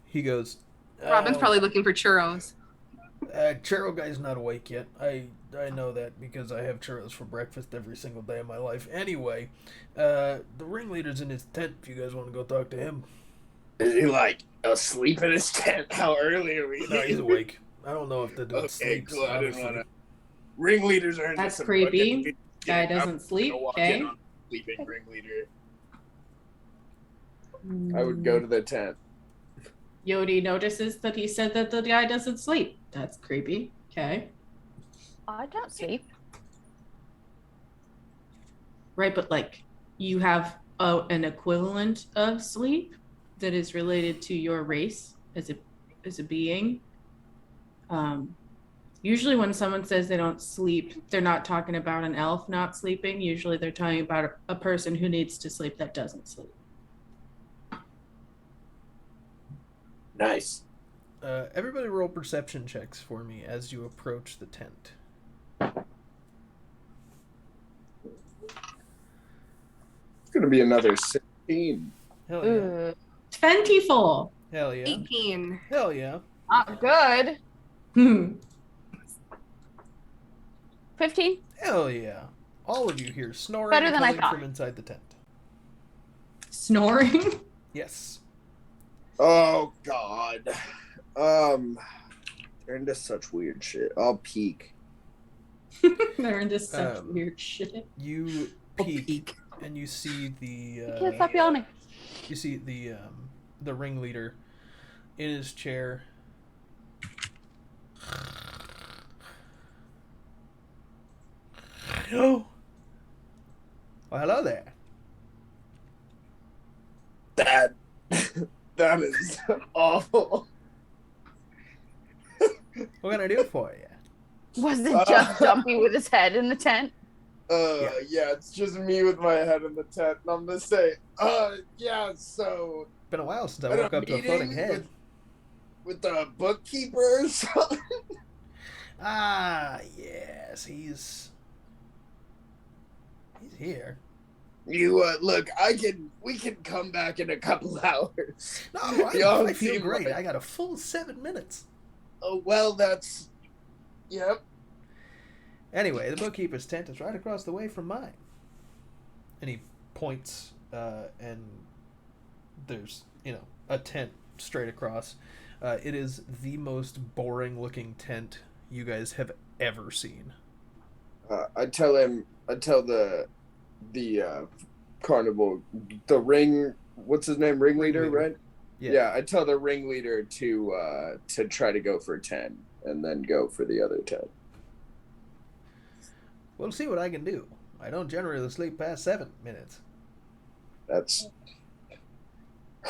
S1: He goes,
S4: Robin's probably looking for churros.
S1: Churro guy's not awake yet. I know that because I have churros for breakfast every single day of my life. Anyway, the ringleader's in his tent if you guys want to go talk to him.
S3: Is he like asleep in his tent? How early are we?
S1: No, he's awake. I don't know if the dude
S3: Okay,
S1: sleeps.
S3: cool. I didn't
S1: Honestly.
S3: want to. Ringleaders are into
S2: That's
S3: some
S2: creepy.
S3: fucking-
S2: Guy
S3: I'm
S2: doesn't sleep,
S3: gonna walk
S2: okay?
S3: in on a sleeping ringleader. I would go to the tent.
S2: Yodi notices that he said that the guy doesn't sleep. That's creepy. Okay.
S6: I don't sleep.
S2: Right, but like you have an equivalent of sleep that is related to your race as a being. Usually when someone says they don't sleep, they're not talking about an elf not sleeping. Usually they're talking about a person who needs to sleep that doesn't sleep.
S3: Nice.
S1: Everybody roll perception checks for me as you approach the tent.
S3: It's gonna be another 16.
S1: Hell yeah.
S6: Ooh,
S2: 24.
S1: Hell yeah.
S4: 18.
S1: Hell yeah.
S6: not good. 15.
S1: Hell yeah. All of you hear snoring
S6: Better than I
S1: coming
S6: thought.
S1: from inside the tent.
S2: Snoring.
S1: Yes.
S3: Oh God. They're into such weird shit. I'll peek.
S2: They're into such
S1: Um,
S2: weird shit.
S1: You
S4: Oh,
S1: peek
S4: peek.
S1: and you see
S6: I can't stop yawning.
S1: you see the ringleader in his chair. Oh. Well, hello there.
S3: That that is awful.
S1: What can I do for you?
S6: Was it just Jumpy with his head in the tent?
S3: Yeah, it's just me with my head in the tent, and I'm gonna say, yeah, so
S1: Been a while since I
S3: At a
S1: woke up to a floating
S3: meeting
S1: head.
S3: with the bookkeeper or something.
S1: Ah, yes, he's here.
S3: You look, we can come back in a couple hours.
S1: No,
S3: Y'all
S1: I feel
S3: seem
S1: great.
S3: like-
S1: I got a full 7 minutes.
S3: Oh well, that's yep.
S1: Anyway, the bookkeeper's tent is right across the way from mine. And he points, and there's, a tent straight across. It is the most boring-looking tent you guys have ever seen.
S3: I tell the carnival, the ring. What's his name? Ringleader,
S1: Ringleader.
S3: right? Yeah. I tell the ringleader to try to go for 10 and then go for the other 10.
S1: We'll see what I can do. I don't generally sleep past 7 minutes.
S3: That's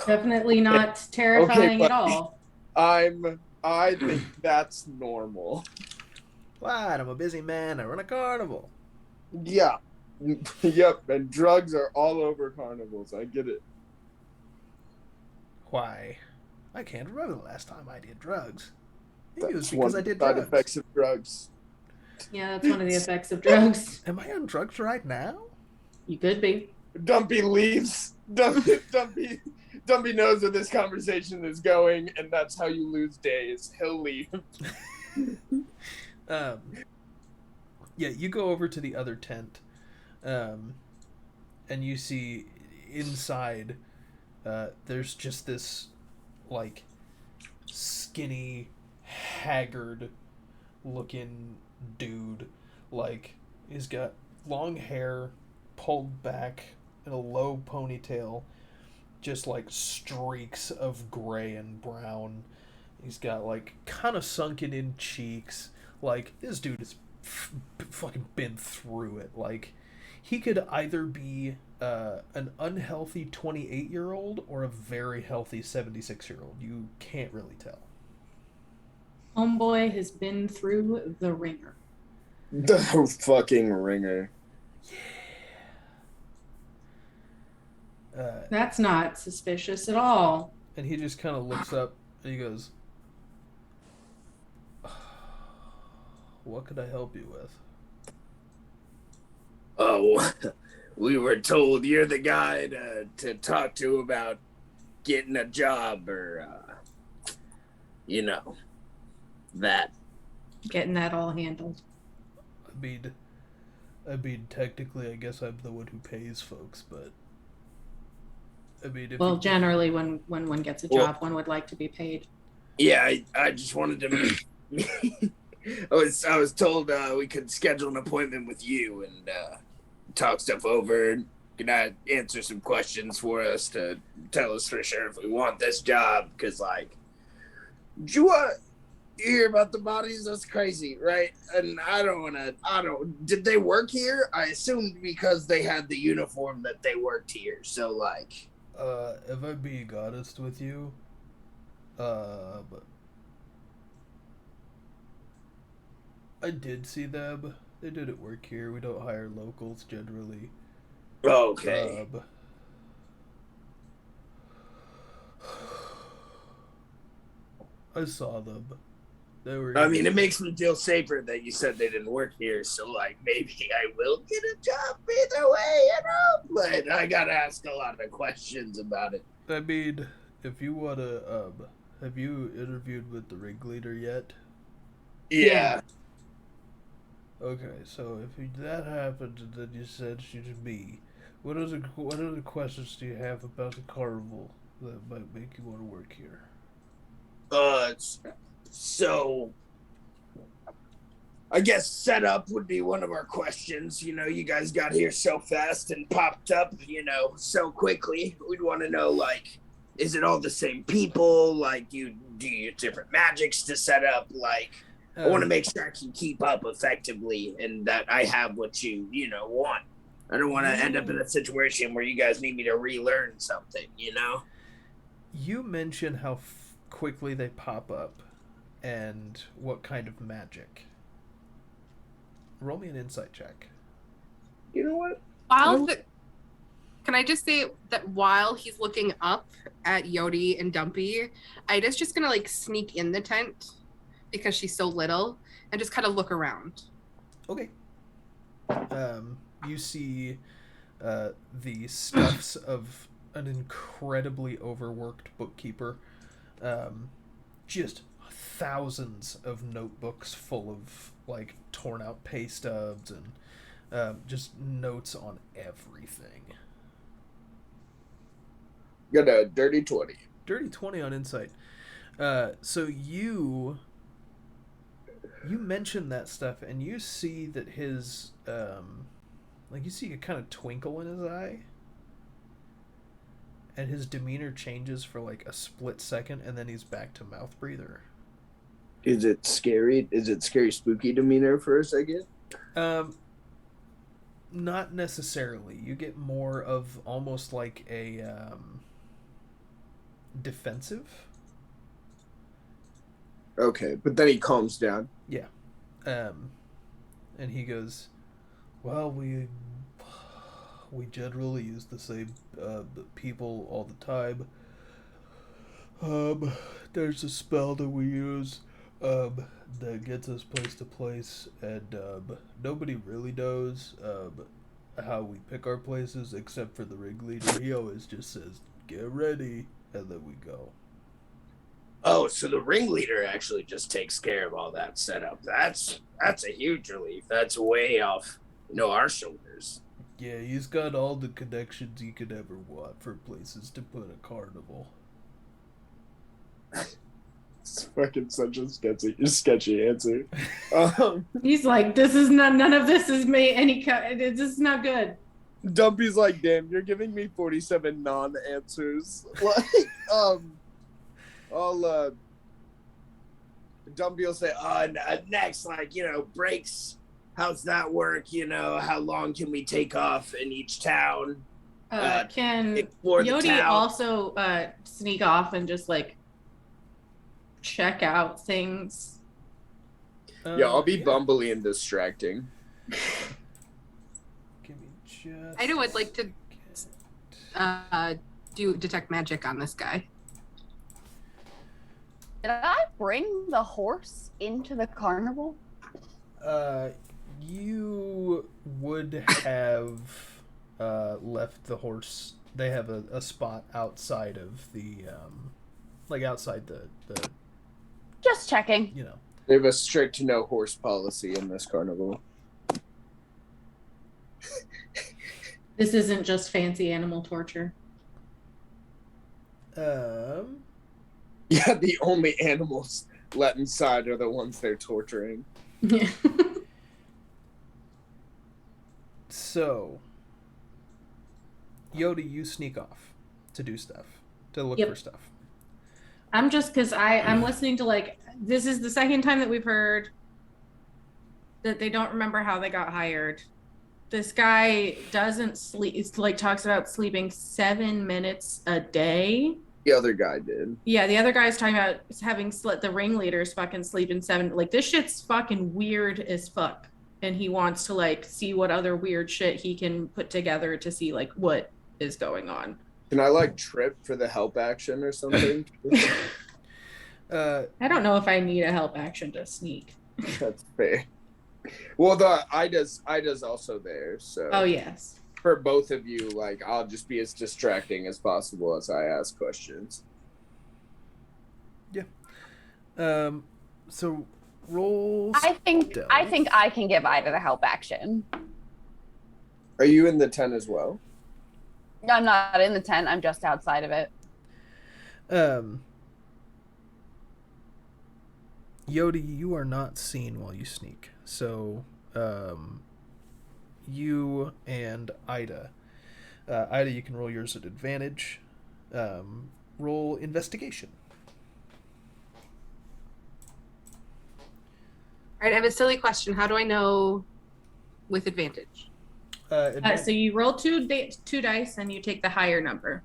S2: Definitely not terrifying
S3: but-
S2: at all.
S3: I think that's normal.
S1: What? I'm a busy man. I run a carnival.
S3: Yeah. Yep, and drugs are all over carnivals. I get it.
S1: Why? I can't remember the last time I did drugs. Maybe it was
S3: That's
S1: because
S3: one
S1: I did
S3: side
S1: drugs.
S3: effects of drugs.
S2: Yeah, that's one of the effects of drugs.
S1: Am I on drugs right now?
S2: You could be.
S3: Dumpy leaves. Dumpy knows where this conversation is going, and that's how you lose days. He'll leave.
S1: Um, yeah, you go over to the other tent, and you see inside. There's just this like skinny, haggard looking dude. Like he's got long hair pulled back in a low ponytail, just like streaks of gray and brown. He's got like kind of sunken in cheeks. Like this dude has fucking been through it. Like he could either be an unhealthy 28-year-old or a very healthy 76-year-old. You can't really tell.
S2: Homeboy has been through the ringer.
S3: The fucking ringer.
S2: That's not suspicious at all.
S1: And he just kind of looks up and he goes, "What could I help you with?"
S8: Oh, we were told you're the guy to talk to about getting a job or, that.
S2: Getting that all handled.
S1: I mean, technically, I guess I'm the one who pays folks, but I mean, if
S2: Well,
S1: you,
S2: generally, when one gets a job, one would like to be paid.
S8: Yeah, I just wanted to. I was told we could schedule an appointment with you and talk stuff over. Can I answer some questions for us to tell us for sure if we want this job? Because, like, do you want to hear about the bodies? That's crazy, right? And did they work here? I assumed because they had the uniform that they worked here. So, like.
S1: if I'm being honest with you, I did see them. They didn't work here. We don't hire locals generally.
S8: Okay.
S1: I saw them. They were.
S8: I mean, it makes me feel safer that you said they didn't work here. So, like, maybe I will get a job either way, But I gotta ask a lot of questions about it.
S1: I mean, if you wanna, have you interviewed with the ringleader yet?
S8: Yeah.
S1: Okay, so if that happened, and then you said you to me, what other questions do you have about the carnival that might make you want to work here?
S8: So I guess setup would be one of our questions. You guys got here so fast and popped up, so quickly. We'd want to know, like, is it all the same people? Like, do you use different magics to set up? Like, I want to make sure I can keep up effectively and that I have what you want. I don't want to end up in a situation where you guys need me to relearn something,
S1: You mentioned how quickly they pop up and what kind of magic. Roll me an insight check.
S3: You know what?
S4: Can I just say that while he's looking up at Yodi and Dumpy, Ida's just gonna like sneak in the tent because she's so little and just kind of look around.
S1: Okay. You see the stuffs of an incredibly overworked bookkeeper. Just thousands of notebooks full of like torn out pay stubs and just notes on everything.
S3: Got a dirty 20.
S1: Dirty 20 on insight. So you mentioned that stuff and you see that his you see a kind of twinkle in his eye. And his demeanor changes for like a split second, and then he's back to mouth breather.
S3: Is it scary? Is it scary, spooky demeanor for a second?
S1: Not necessarily. You get more of almost like a defensive.
S3: Okay, but then he calms down.
S1: Yeah. And he goes, "Well, we generally use the same people all the time. There's a spell that we use that gets us place to place, and nobody really knows how we pick our places except for the ringleader. He always just says, 'Get ready,' and then we go."
S8: Oh, so the ringleader actually just takes care of all that setup. That's a huge relief. That's way off, our shoulders.
S1: Yeah, he's got all the connections you could ever want for places to put a carnival.
S3: It's fucking such a sketchy answer.
S2: He's like, this is not. None of this is me. This is not good.
S3: Dumpy's like, damn, you're giving me 47 non-answers. Dumpy will say, next, breaks. How's that work? How long can we take off in each town?
S2: Can
S8: explore the
S2: Yodi
S8: town.
S2: also sneak off and just like check out things?
S3: Yeah, I'll be bumbly and distracting.
S1: Give me just.
S4: I would like to do detect magic on this guy.
S6: Did I bring the horse into the carnival?
S1: You would have left the horse. They have a spot outside of the, outside the
S6: Just checking.
S3: They have a strict no horse policy in this carnival.
S2: This isn't just fancy animal torture.
S3: Yeah, the only animals let inside are the ones they're torturing.
S2: Yeah.
S1: So, Yodi, you sneak off to do stuff, to look
S2: Yep.
S1: for stuff.
S2: I'm just because I'm listening to this is the second time that we've heard that they don't remember how they got hired. This guy doesn't sleep. It's talks about sleeping 7 minutes a day.
S3: The other guy did.
S2: Yeah, the other guy's talking about having the ringleaders fucking sleeping 7. This shit's fucking weird as fuck, and he wants to see what other weird shit he can put together to see what is going on.
S3: Can I trip for the help action or something?
S2: I don't know if I need a help action to sneak.
S3: That's fair. Well, the Ida's also there, so.
S2: Oh yes.
S3: For both of you, I'll just be as distracting as possible as I ask questions.
S1: Yeah. So roll.
S6: I think I can give Ida the help action.
S3: Are you in the tent as well?
S6: No, I'm not in the tent. I'm just outside of it.
S1: Yodi, you are not seen while you sneak. So, you and Ida. Ida, you can roll yours at advantage. Roll investigation.
S4: All right, I have a silly question. How do I know with advantage?
S2: So you roll two dice and you take the higher number.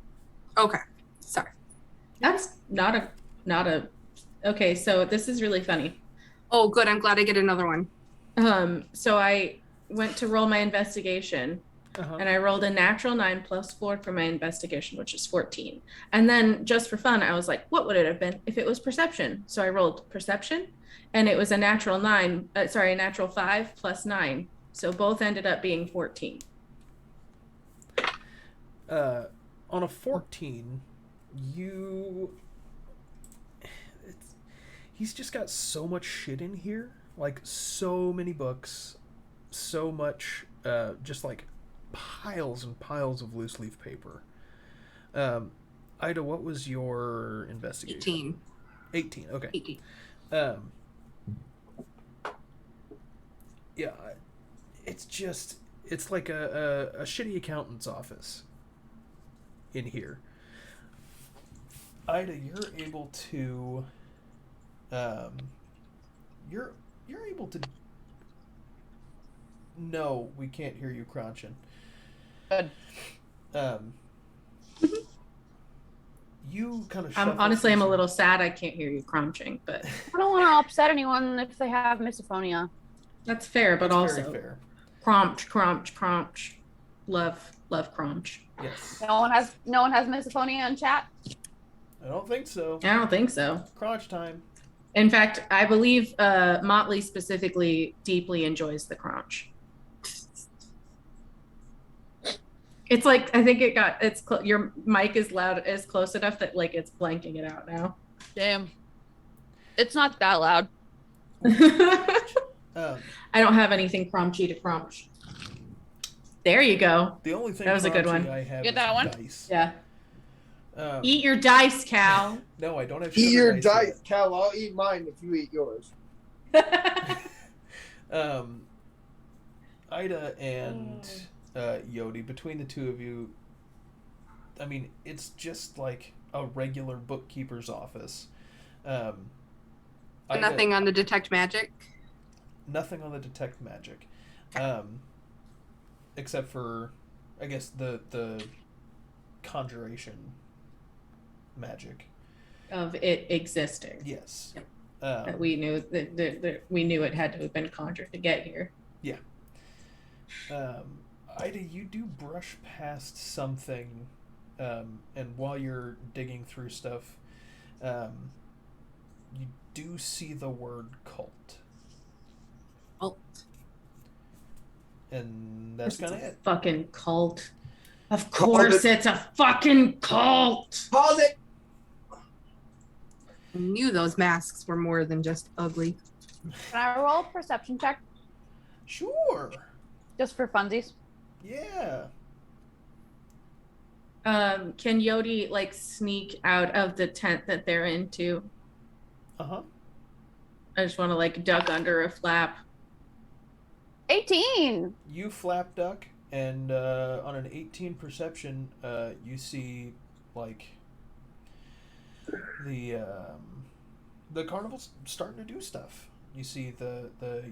S4: Okay, sorry.
S2: That's not a. Okay, so this is really funny.
S4: Oh, good. I'm glad I get another one.
S2: So I went to roll my investigation, and I rolled a natural 9 plus 4 for my investigation, which is 14. And then just for fun, I was like, what would it have been if it was perception? So I rolled perception, and it was a natural 5 plus 9. So both ended up being 14.
S1: On a 14, he's just got so much shit in here. So many books, so much, just piles and piles of loose leaf paper. Ida, what was your investigation? 18, okay.
S4: 18.
S1: Yeah, it's like a shitty accountant's office in here. Ida, you're able to you're able to. No, we can't hear you crunching.
S6: Good.
S1: You kind of.
S2: I'm a little sad I can't hear you crunching, but
S6: I don't want to upset anyone if they have misophonia.
S2: that's fair. But
S1: That's
S2: also,
S1: very fair.
S2: crunch. Love crunch.
S1: Yes.
S6: No one has misophonia in chat.
S1: I don't think so.
S2: I don't think so.
S1: Crunch time.
S2: In fact, I believe Motley specifically deeply enjoys the crunch. It's I think your mic is close enough that it's blanking it out now.
S6: Damn. It's not that loud.
S1: Um,
S2: I don't have anything crunchy to crunch. There you go.
S1: the only thing
S2: That was a good
S1: crunchy
S2: one.
S1: I have
S6: Get
S1: is
S6: that one?
S1: dice.
S2: Yeah.
S1: Eat
S2: Eat your dice, Cal.
S1: No, I don't have
S3: Eat
S1: sugar
S3: your
S1: dice
S3: dice, Cal. I'll eat mine if you eat yours.
S1: yet. Ida and Yodi, between the two of you, I mean, it's just like a regular bookkeeper's office. Ida-
S4: Nothing on the detect magic.
S1: Nothing on the detect magic, except for, I guess, the conjuration magic.
S2: Of it existing.
S1: Yes.
S2: Yep. That we knew that we knew it had to have been conjured to get here.
S1: Yeah. Ida, you do brush past something, and while you're digging through stuff, you do see the word cult.
S4: Oh,
S1: And that's kind of it.
S2: Fucking cult. Of
S3: Called
S2: course,
S3: it.
S2: it's a fucking cult.
S3: Pause it.
S4: I knew those masks were more than just ugly.
S6: Can I roll a perception check
S1: Sure.
S6: just for funsies?
S1: Yeah.
S2: Can Yodi like sneak out of the tent that they're into?
S1: Uh-huh.
S2: I just want to like duck under a flap.
S6: 18.
S1: You flap duck, and on an 18 perception, you see like the carnival's starting to do stuff. You see the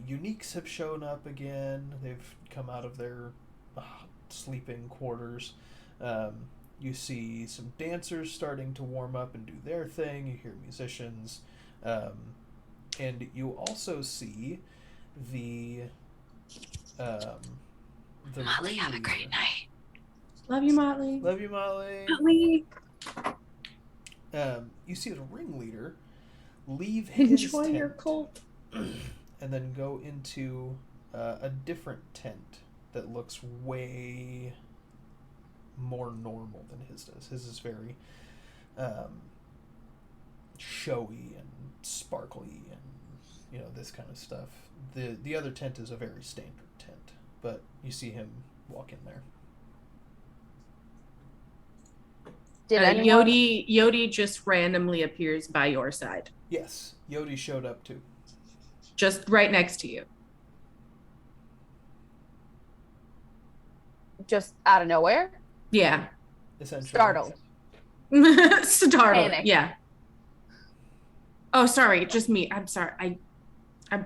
S1: uniques have shown up again. They've come out of their sleeping quarters. You see some dancers starting to warm up and do their thing. You hear musicians, and you also see the
S6: Molly, have a great night.
S2: Love you, Motley.
S1: Love you, Molly.
S2: Motley.
S1: You see the ringleader leave his
S2: Enjoy
S1: tent
S2: your cult.
S1: and then go into a different tent that looks way more normal than his does. His is very showy and sparkly and this kind of stuff. The other tent is a very standard tent, but you see him walk in there.
S6: Did anyone?
S2: Yodi just randomly appears by your side,
S1: Yes, Yodi showed up too.
S2: just right next to you.
S6: Just out of nowhere?
S2: Yeah.
S1: Essentially.
S6: Startled.
S2: Startled.
S6: Panic.
S2: Yeah. Oh, sorry, just me. I'm sorry.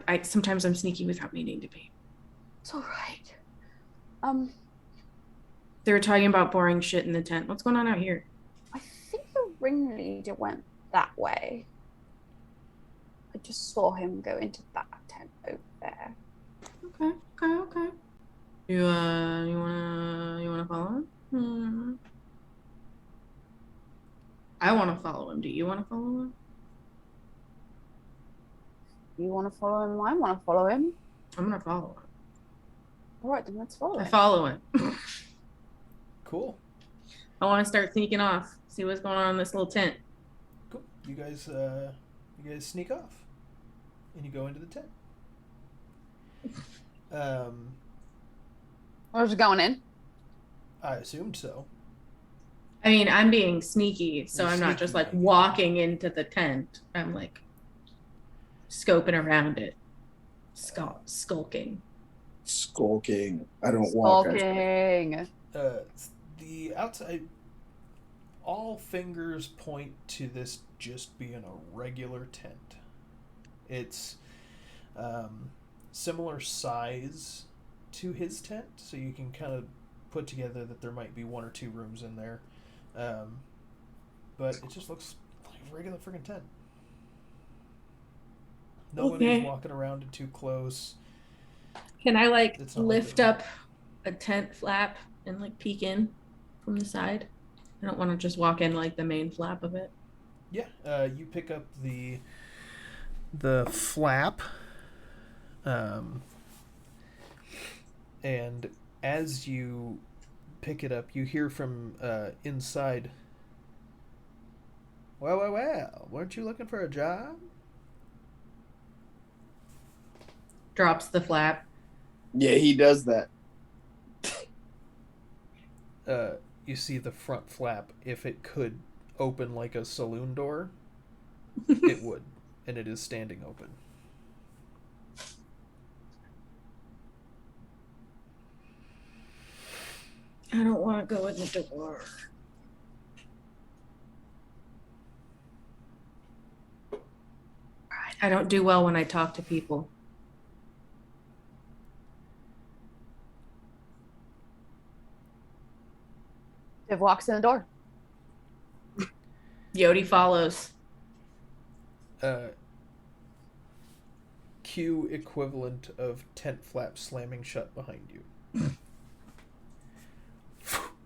S2: I sometimes I'm sneaky without meaning to be.
S6: It's all right.
S2: They were talking about boring shit in the tent. What's going on out here?
S6: I think the ringleader went that way. I just saw him go into that tent over there.
S2: Okay. You wanna follow him? I wanna follow him. Do you wanna follow him?
S6: You want to follow him? I want to follow him.
S2: I'm gonna follow him.
S6: All right, then let's follow
S2: I
S6: him.
S2: follow him.
S1: Cool.
S2: I want to start sneaking off. See what's going on in this little tent.
S1: Cool. You guys sneak off, and you go into the tent.
S6: We're just going in.
S1: I assumed so.
S2: I mean, I'm being sneaky, so
S1: You're
S2: I'm not just like
S1: sneaky.
S2: walking into the tent. I'm like scoping around it, skulking.
S3: Skulking. I don't walk.
S6: Skulking.
S1: The outside, all fingers point to this just being a regular tent. It's similar size to his tent, so you can kind of put together that there might be one or two rooms in there. But it just looks like a regular freaking tent. Nobody's
S2: Okay.
S1: walking around it too close.
S2: Can I like
S1: It's not like
S2: lift
S1: the-
S2: up a tent flap and like peek in from the side? I don't want to just walk in like the main flap of it.
S1: Yeah, you pick up the flap, and as you pick it up, you hear from inside. Well, weren't you looking for a job?
S2: Drops the flap.
S3: Yeah, he does that.
S1: You see the front flap. If it could open like a saloon door, it would, and it is standing open.
S2: I don't want to go in the door. I don't do well when I talk to people.
S6: Viv walks in the door.
S2: Yodi follows.
S1: Q equivalent of tent flap slamming shut behind you.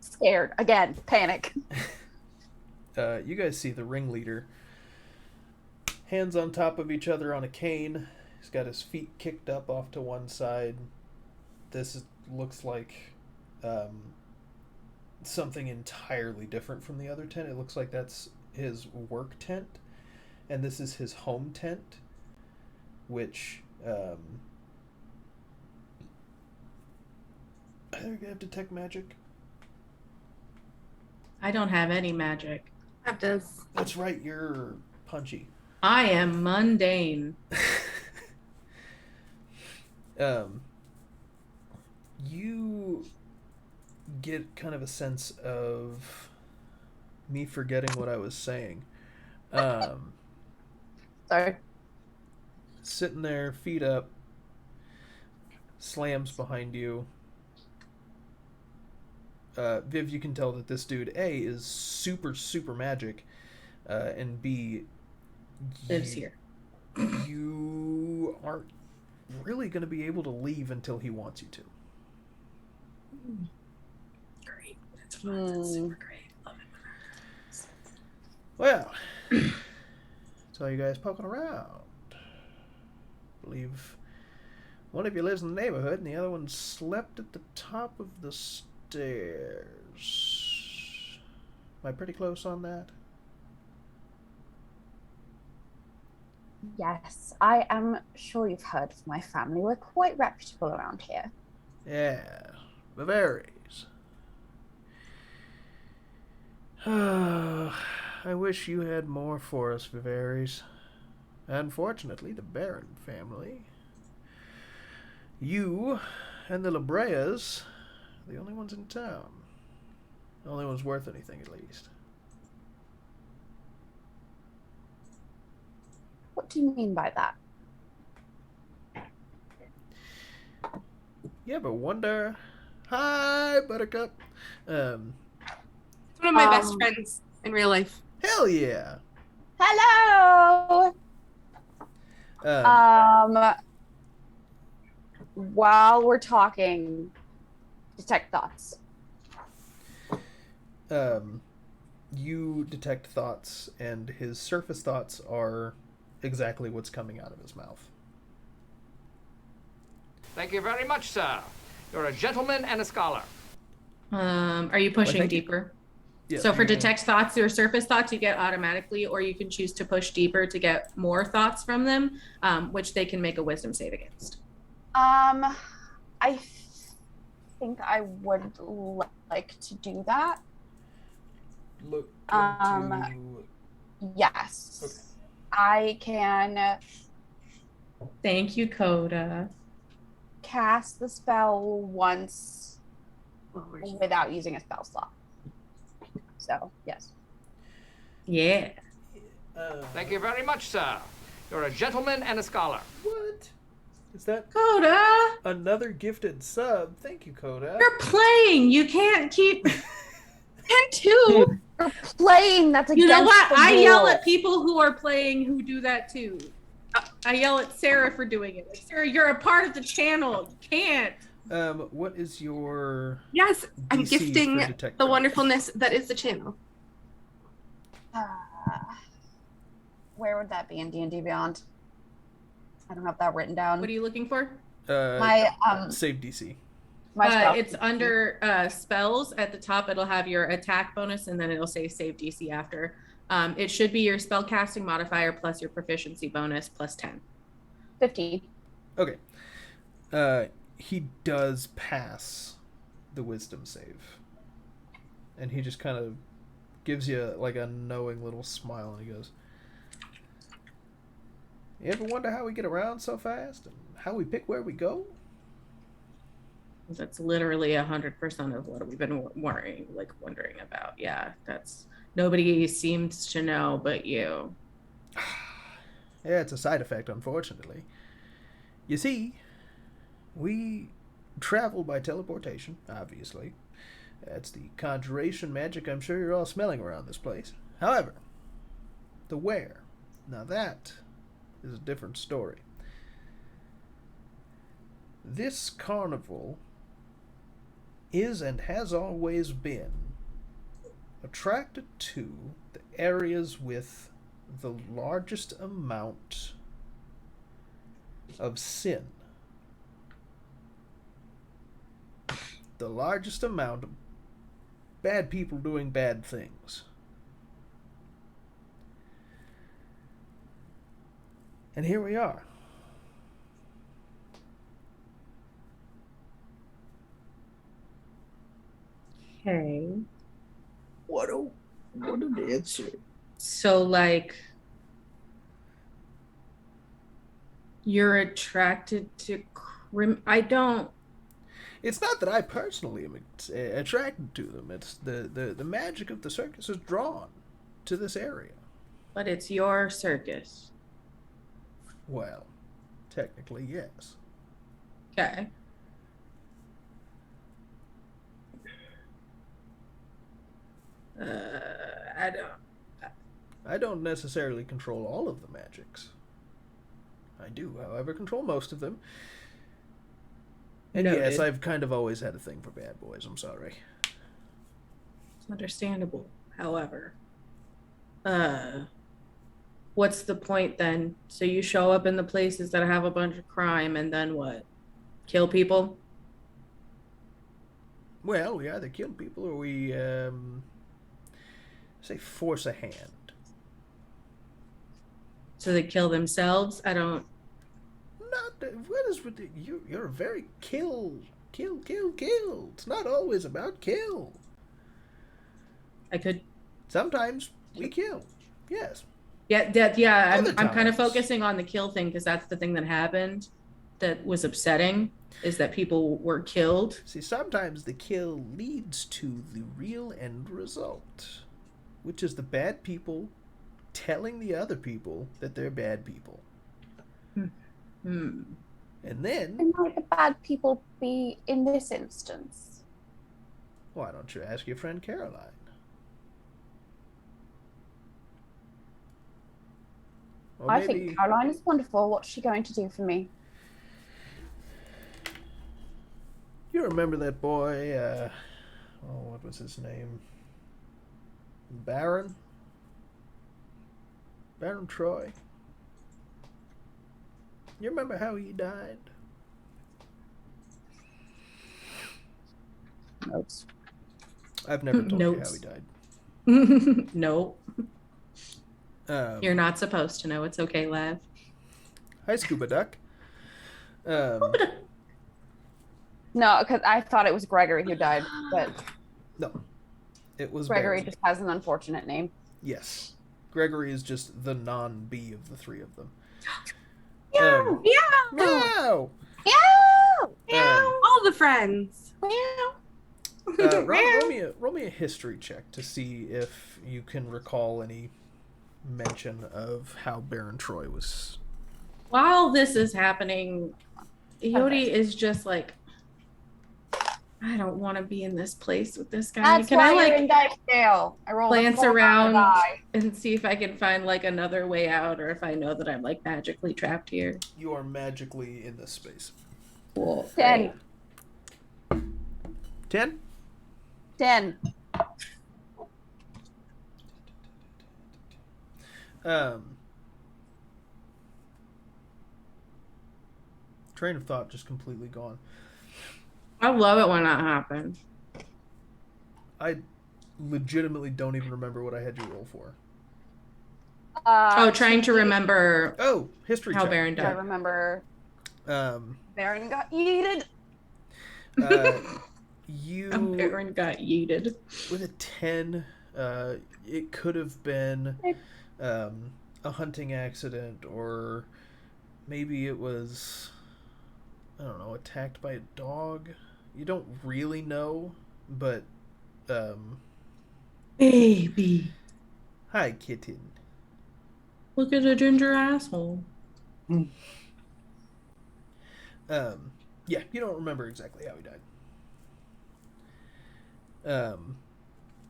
S6: Scared. Again. Panic.
S1: You guys see the ringleader. Hands on top of each other on a cane. He's got his feet kicked up off to one side. Looks like something entirely different from the other tent. It looks like that's his work tent. And this is his home tent, which I think I have detect magic.
S2: I don't have any magic.
S4: That does.
S1: That's right, you're punchy.
S2: I am mundane.
S1: You get kind of a sense of me forgetting what I was saying.
S6: Sorry.
S1: Sitting there, feet up, slams behind you. Viv, you can tell that this dude, A, is super, super magic, and B,
S2: Lives here.
S1: You aren't really going to be able to leave until he wants you to.
S2: Great. That's fun. That's super great. Love it.
S1: Well, saw you guys poking around. Believe one of you lives in the neighborhood and the other one slept at the top of the stairs. Am I pretty close on that?
S6: Yes, I am sure you've heard of my family. We're quite reputable around here.
S1: Yeah, Bavaries. I wish you had more for us, Vivaries. Unfortunately, the Baron family, you and the Labreas, are the only ones in town. The only ones worth anything, at least.
S6: What do you mean by that?
S1: You ever wonder? Hi, Buttercup.
S4: It's one of my best friends in real life.
S1: Hell yeah.
S6: Hello. While we're talking, detect thoughts.
S1: You detect thoughts, and his surface thoughts are exactly what's coming out of his mouth.
S7: Thank you very much, sir. You're a gentleman and a scholar.
S2: Are you pushing
S1: thank you.
S2: deeper?
S1: Yeah,
S2: So for
S1: you-
S2: detect thoughts or surface thoughts, you get automatically, or you can choose to push deeper to get more thoughts from them, which they can make a wisdom save against.
S6: I think I would like to do that.
S1: Look
S6: Um,
S1: into...
S6: Yes.
S1: Okay.
S6: I can
S2: Thank you, Coda.
S6: cast the spell once
S4: Oh, where's-
S6: without using a spell slot. So, yes.
S2: Yeah.
S7: Thank you very much, sir. You're a gentleman and a scholar.
S1: What? Is that
S2: Coda,
S1: another gifted sub? Thank you, Coda.
S2: you're playing. You can't keep. And two.
S6: You're playing. That's against
S2: You know what?
S6: the
S2: I yell
S6: rules.
S2: at people who are playing who do that too. I yell at Sarah for doing it. Like, Sarah, you're a part of the channel. You can't.
S1: What is your
S4: Yes, I'm
S1: DC for
S4: gifting
S1: detect
S4: the
S1: thoughts?
S4: wonderfulness that is the channel.
S6: Where would that be in D&D Beyond? I don't have that written down.
S2: What are you looking for?
S6: My
S1: save DC.
S6: my spell.
S2: It's under spells at the top. It'll have your attack bonus, and then it'll say save DC after. It should be your spell casting modifier plus your proficiency bonus plus 10.
S6: 15.
S1: Okay. He does pass the wisdom save. And he just kind of gives you like a knowing little smile and he goes, "You ever wonder how we get around so fast and how we pick where we go?"
S2: That's literally 100% of what we've been wondering about. Yeah, that's nobody seems to know but you.
S1: Yeah, it's a side effect, unfortunately. You see, we travel by teleportation, obviously. That's the conjuration magic I'm sure you're all smelling around this place. However, the where. Now that is a different story. This carnival is and has always been attracted to the areas with the largest amount of sin. The largest amount of bad people doing bad things. And here we are.
S2: Okay.
S8: What an answer.
S2: So, like, you're attracted to I don't.
S1: It's not that I personally am attracted to them. It's the magic of the circus is drawn to this area.
S2: But it's your circus.
S1: Well, technically, yes.
S2: Okay. I don't.
S1: I don't necessarily control all of the magics. I do, however, control most of them. And
S2: Noted.
S1: yes, I've kind of always had a thing for bad boys. I'm sorry.
S2: It's understandable. However, what's the point then? So you show up in the places that have a bunch of crime, and then what? Kill people?
S1: Well, we either kill people or we say force a hand.
S2: So they kill themselves? I don't.
S1: Not what is with you? You're very kill. It's not always about kill.
S2: I could.
S1: Sometimes we kill. Yes.
S2: Yeah.
S1: Other
S2: I'm kind of
S1: times.
S2: focusing on the kill thing because that's the thing that happened that was upsetting, is that people were killed.
S1: See, sometimes the kill leads to the real end result, which is the bad people telling the other people that they're bad people.
S2: Hmm.
S1: And then,
S6: Who might the bad people be in this instance?
S1: why don't you ask your friend Caroline? Or
S6: I think Caroline is wonderful. What's she going to do for me?
S1: You remember that boy, what was his name? Baron Troy. You remember how he died?
S6: Notes.
S1: I've never told you how
S2: Notes.
S1: he died.
S2: No,
S1: Um,
S2: you're not supposed to know. It's okay, Lav.
S1: Hi, Scuba Duck.
S6: No, because I thought it was Gregory who died, but
S1: No, it was
S6: Gregory
S1: Baron.
S6: just has an unfortunate name.
S1: Yes, Gregory is just the non-B of the three of them.
S6: Meow,
S1: Meow.
S6: meow,
S4: All the friends.
S6: meow.
S1: Roll me a history check to see if you can recall any mention of how Baron Troy was.
S2: While this is happening, Yodi
S6: Okay.
S2: is just like, I don't want to be in this place with this guy.
S6: That's
S2: Can
S6: why
S2: I
S6: you're in
S2: like
S6: Dicedale. I rolled a
S2: glance
S6: 4 on the
S2: around
S6: die.
S2: and see if I can find like another way out, or if I know that I'm like magically trapped here?
S1: You are magically in this space.
S2: Cool.
S6: 10.
S1: 10?
S6: 10.
S1: Train of thought just completely gone.
S2: I love it when that happens.
S1: I legitimately don't even remember what I had you roll for.
S2: Trying to remember
S1: Oh, history
S2: how
S1: check.
S2: Baron
S6: I
S2: died.
S6: remember Baron got yeeted.
S1: You
S2: Baron got yeeted.
S1: with a 10, it could have been a hunting accident, or maybe it was, I don't know, attacked by a dog. You don't really know, but
S2: Baby.
S1: hi, kitten.
S2: Look at the ginger asshole.
S1: Yeah, you don't remember exactly how he died.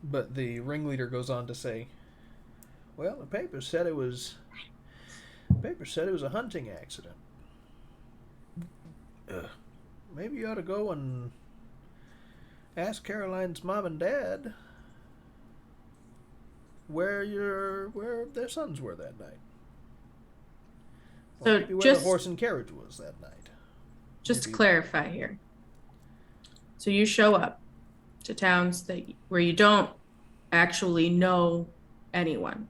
S1: But the ringleader goes on to say, "Well, the paper said it was a hunting accident. Maybe you ought to go and ask Caroline's mom and dad where their sons were that night. Or
S2: So
S1: maybe where
S2: just-
S1: the horse and carriage was that night."
S2: Just to
S1: Maybe-
S2: clarify here. So you show up to towns where you don't actually know anyone.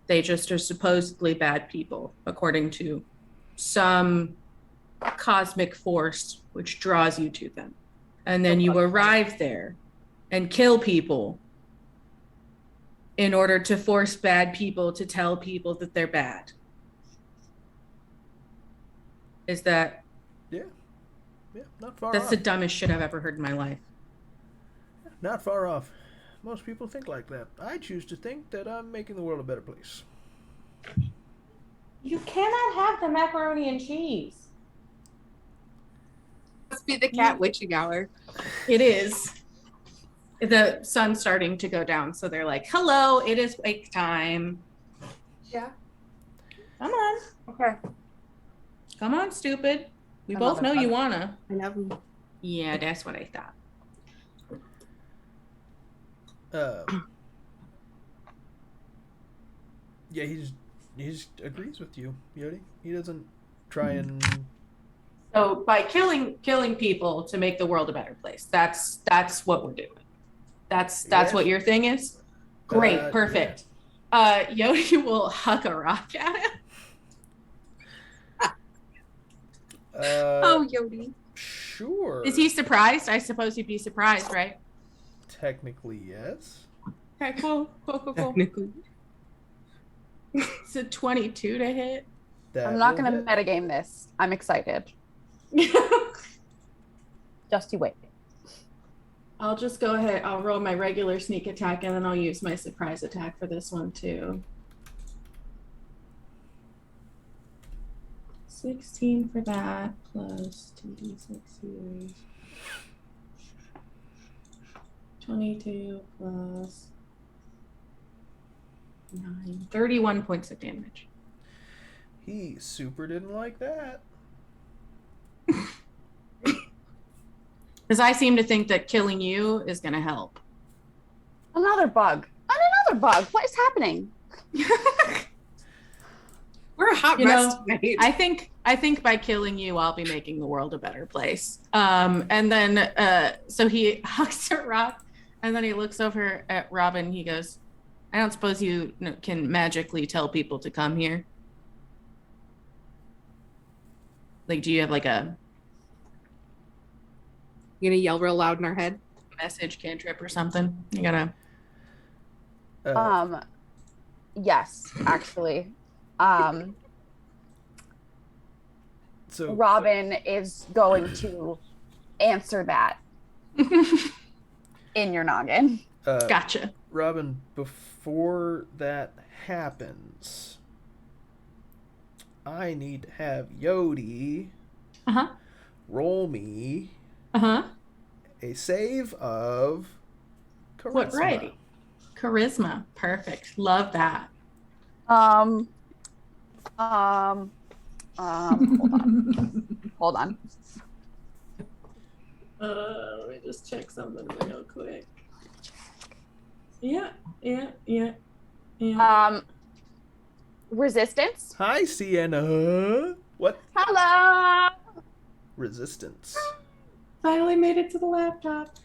S2: They just are supposedly bad people, according to some cosmic force which draws you to them. And then you arrive there and kill people in order to force bad people to tell people that they're bad. Is that...
S1: Yeah, not far
S2: That's
S1: off.
S2: the dumbest shit I've ever heard in my life.
S1: Not far off. Most people think like that. I choose to think that I'm making the world a better place.
S2: You cannot have the macaroni and cheese.
S4: Must be the cat witching hour.
S2: It is. The sun's starting to go down, so they're like, hello, it is wake time.
S4: Yeah.
S2: Come on.
S6: Okay.
S2: Come on, stupid. We
S6: I'm
S2: both
S6: not
S2: know you
S6: fun.
S2: wanna.
S4: I know.
S2: Yeah, that's what I thought.
S1: Yeah, he just agrees with you, Yodi. He doesn't try and
S2: So by killing people to make the world a better place, that's what we're doing. That's
S1: Yes.
S2: what your thing is? Great, perfect. Yodi will hug a rock at him.
S4: Oh, Yodi.
S1: Sure.
S2: Is he surprised? I suppose he'd be surprised, right?
S1: Technically, yes.
S2: Okay, cool.
S4: Technically.
S2: It's a 22 to hit.
S1: That
S6: I'm not
S1: will
S6: going to
S1: hit.
S6: metagame this. I'm excited. Just you wait.
S2: I'll just go ahead. I'll roll my regular sneak attack and then I'll use my surprise attack for this one too. 16 for that plus 2d6 here. 22 plus 9. 31 points of damage.
S1: He super didn't like that.
S2: Because I seem to think that killing you is going to help.
S6: Another bug. And another bug. What is happening?
S4: We're a hot
S2: You
S4: mess
S2: know,
S4: tonight.
S2: I think by killing you, I'll be making the world a better place. And then, so he hugs a rock, and then he looks over at Robin. He goes, "I don't suppose you can magically tell people to come here. Like, do you have like a
S4: You gonna yell real loud in our head?
S2: message cantrip or something? You gotta."
S6: Yes, actually.
S1: So
S6: Robin is going to answer that in your noggin.
S2: Gotcha.
S1: Robin, before that happens, I need to have Yodi
S2: Uh-huh.
S1: roll me
S2: Uh-huh.
S1: a save of charisma.
S2: What variety? Charisma. Perfect. Love that.
S6: Hold on. Hold on.
S2: Let me just check something real quick. Yeah.
S6: Resistance.
S1: Hi, Sienna. What?
S6: Hello.
S1: Resistance.
S2: Finally made it to the laptop.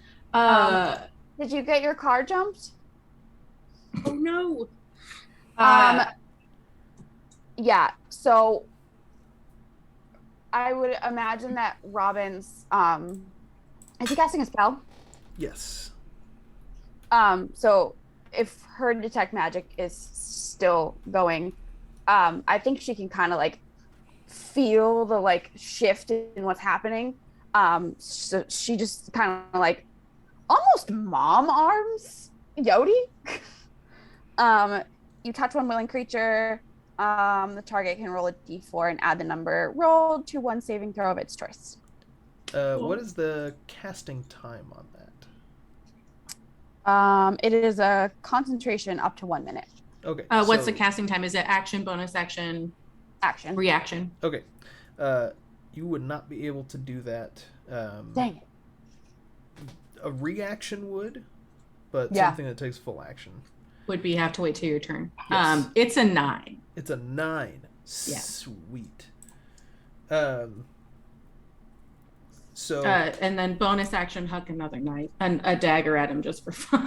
S6: Did you get your car jumped?
S4: Oh no.
S6: Yeah. So I would imagine that Robin's is he casting a spell?
S1: Yes.
S6: So if her detect magic is still going, I think she can kind of like feel the like shift in what's happening. So she just kind of like almost mom arms Yodi. You touch one willing creature. The target can roll a d4 and add the number rolled to one saving throw of its choice.
S1: What is the casting time on that?
S6: It is a concentration up to 1 minute.
S1: Okay.
S2: What's
S1: so-
S2: the casting time? Is it action, bonus action,
S6: Action.
S2: reaction?
S1: Okay. You would not be able to do that.
S6: Dang it.
S1: A reaction would, but
S6: Yeah.
S1: something that takes full action.
S2: Would be have to wait till your turn.
S1: Yes.
S2: It's a 9.
S1: It's a 9.
S2: Yeah.
S1: Sweet. So
S2: And then bonus action, huck another knife and a dagger at him just for fun.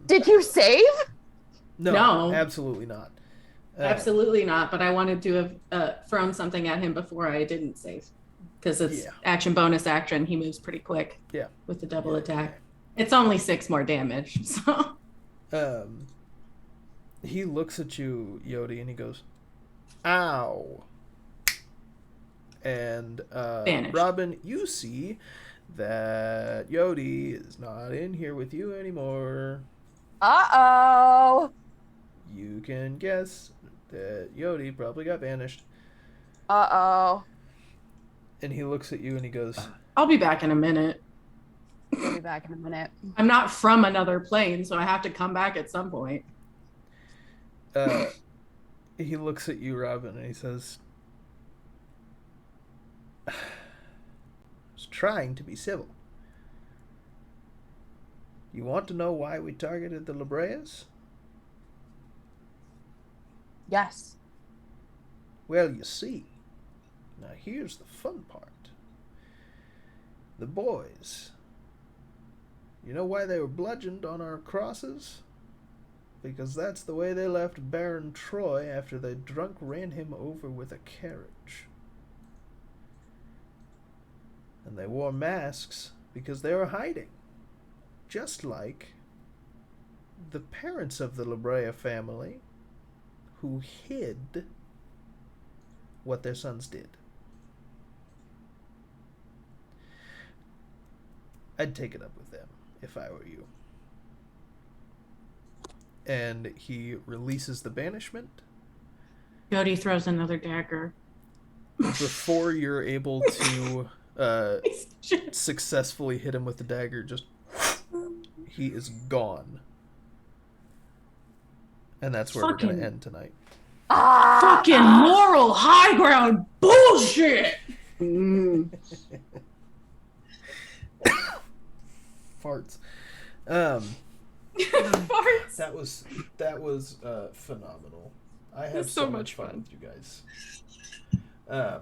S6: Did you save?
S2: No.
S1: Absolutely not.
S2: Absolutely not. But I wanted to have thrown something at him before I didn't save, because it's
S1: Yeah.
S2: action, bonus action. He moves pretty quick.
S1: Yeah.
S2: With the double attack. It's only 6 more damage. So
S1: he looks at you, Yodi, and he goes, "Ow." And
S2: Vanished.
S1: Robin, you see that Yodi is not in here with you anymore.
S6: Uh-oh.
S1: You can guess that Yodi probably got banished.
S6: Uh-oh.
S1: And he looks at you and he goes,
S2: I'll be back in a minute.
S6: I'll be back in a minute.
S2: I'm not from another plane, so I have to come back at some point.
S1: he looks at you, Robin, and he says, I was trying to be civil. You want to know why we targeted the La Breas?
S6: Yes.
S1: Well, you see, now here's the fun part. The boys, you know why they were bludgeoned on our crosses? Because that's the way they left Baron Troy after they drunk ran him over with a carriage. And they wore masks because they were hiding. Just like the parents of the La Brea family who hid what their sons did. I'd take it up with them if I were you. And he releases the banishment.
S2: Yodi throws another dagger.
S1: Before you're able to successfully hit him with the dagger, just he is gone. And that's where we're going to end tonight.
S2: Fucking moral high ground bullshit!
S1: Farts.
S2: Farts.
S1: That was phenomenal. I have
S2: was
S1: so
S2: so
S1: much
S2: much
S1: fun
S2: fun.
S1: with you guys.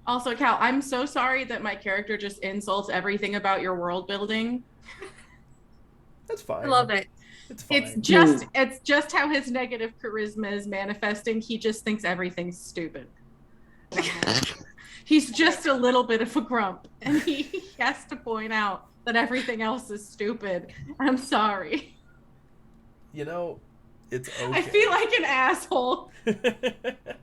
S2: Also, Cal, I'm so sorry that my character just insults everything about your world building.
S1: That's fine.
S4: I love it.
S1: It's fine.
S2: It's just how his negative charisma is manifesting. He just thinks everything's stupid. He's just a little bit of a grump, and he has to point out that everything else is stupid. I'm sorry.
S1: You know, it's okay.
S2: I feel like an asshole.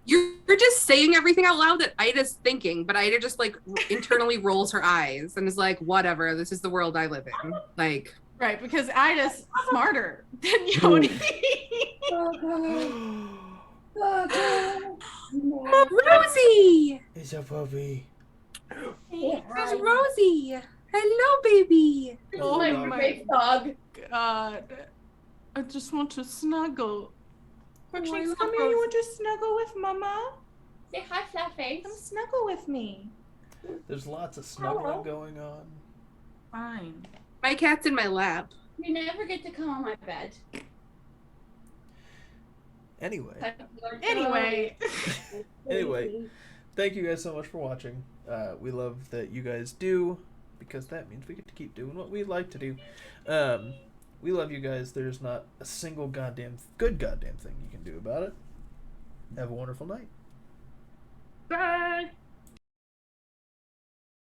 S4: You're just saying everything out loud that Ida's thinking, but Ida just like internally rolls her eyes and is like, whatever, this is the world I live in. Like,
S2: Right, because Ida's smarter than Yodi.
S4: Rosie!
S1: It's a puppy.
S4: There's Rosie! Hello, baby!
S2: Oh
S1: my
S2: my
S6: dog.
S2: God. I just want to snuggle.
S6: Crookshanks,
S2: Come here, you want to snuggle with Mama?
S6: Say hi, Flatface.
S2: Come snuggle with me.
S1: There's lots of snuggling going on.
S2: Fine.
S4: My cat's in my lap.
S6: You never get to come on my bed.
S1: Anyway,
S2: Anyway.
S1: thank you guys so much for watching. We love that you guys do, because that means we get to keep doing what we like to do. We love you guys. There's not a single good goddamn thing you can do about it. Have a wonderful night.
S2: Bye.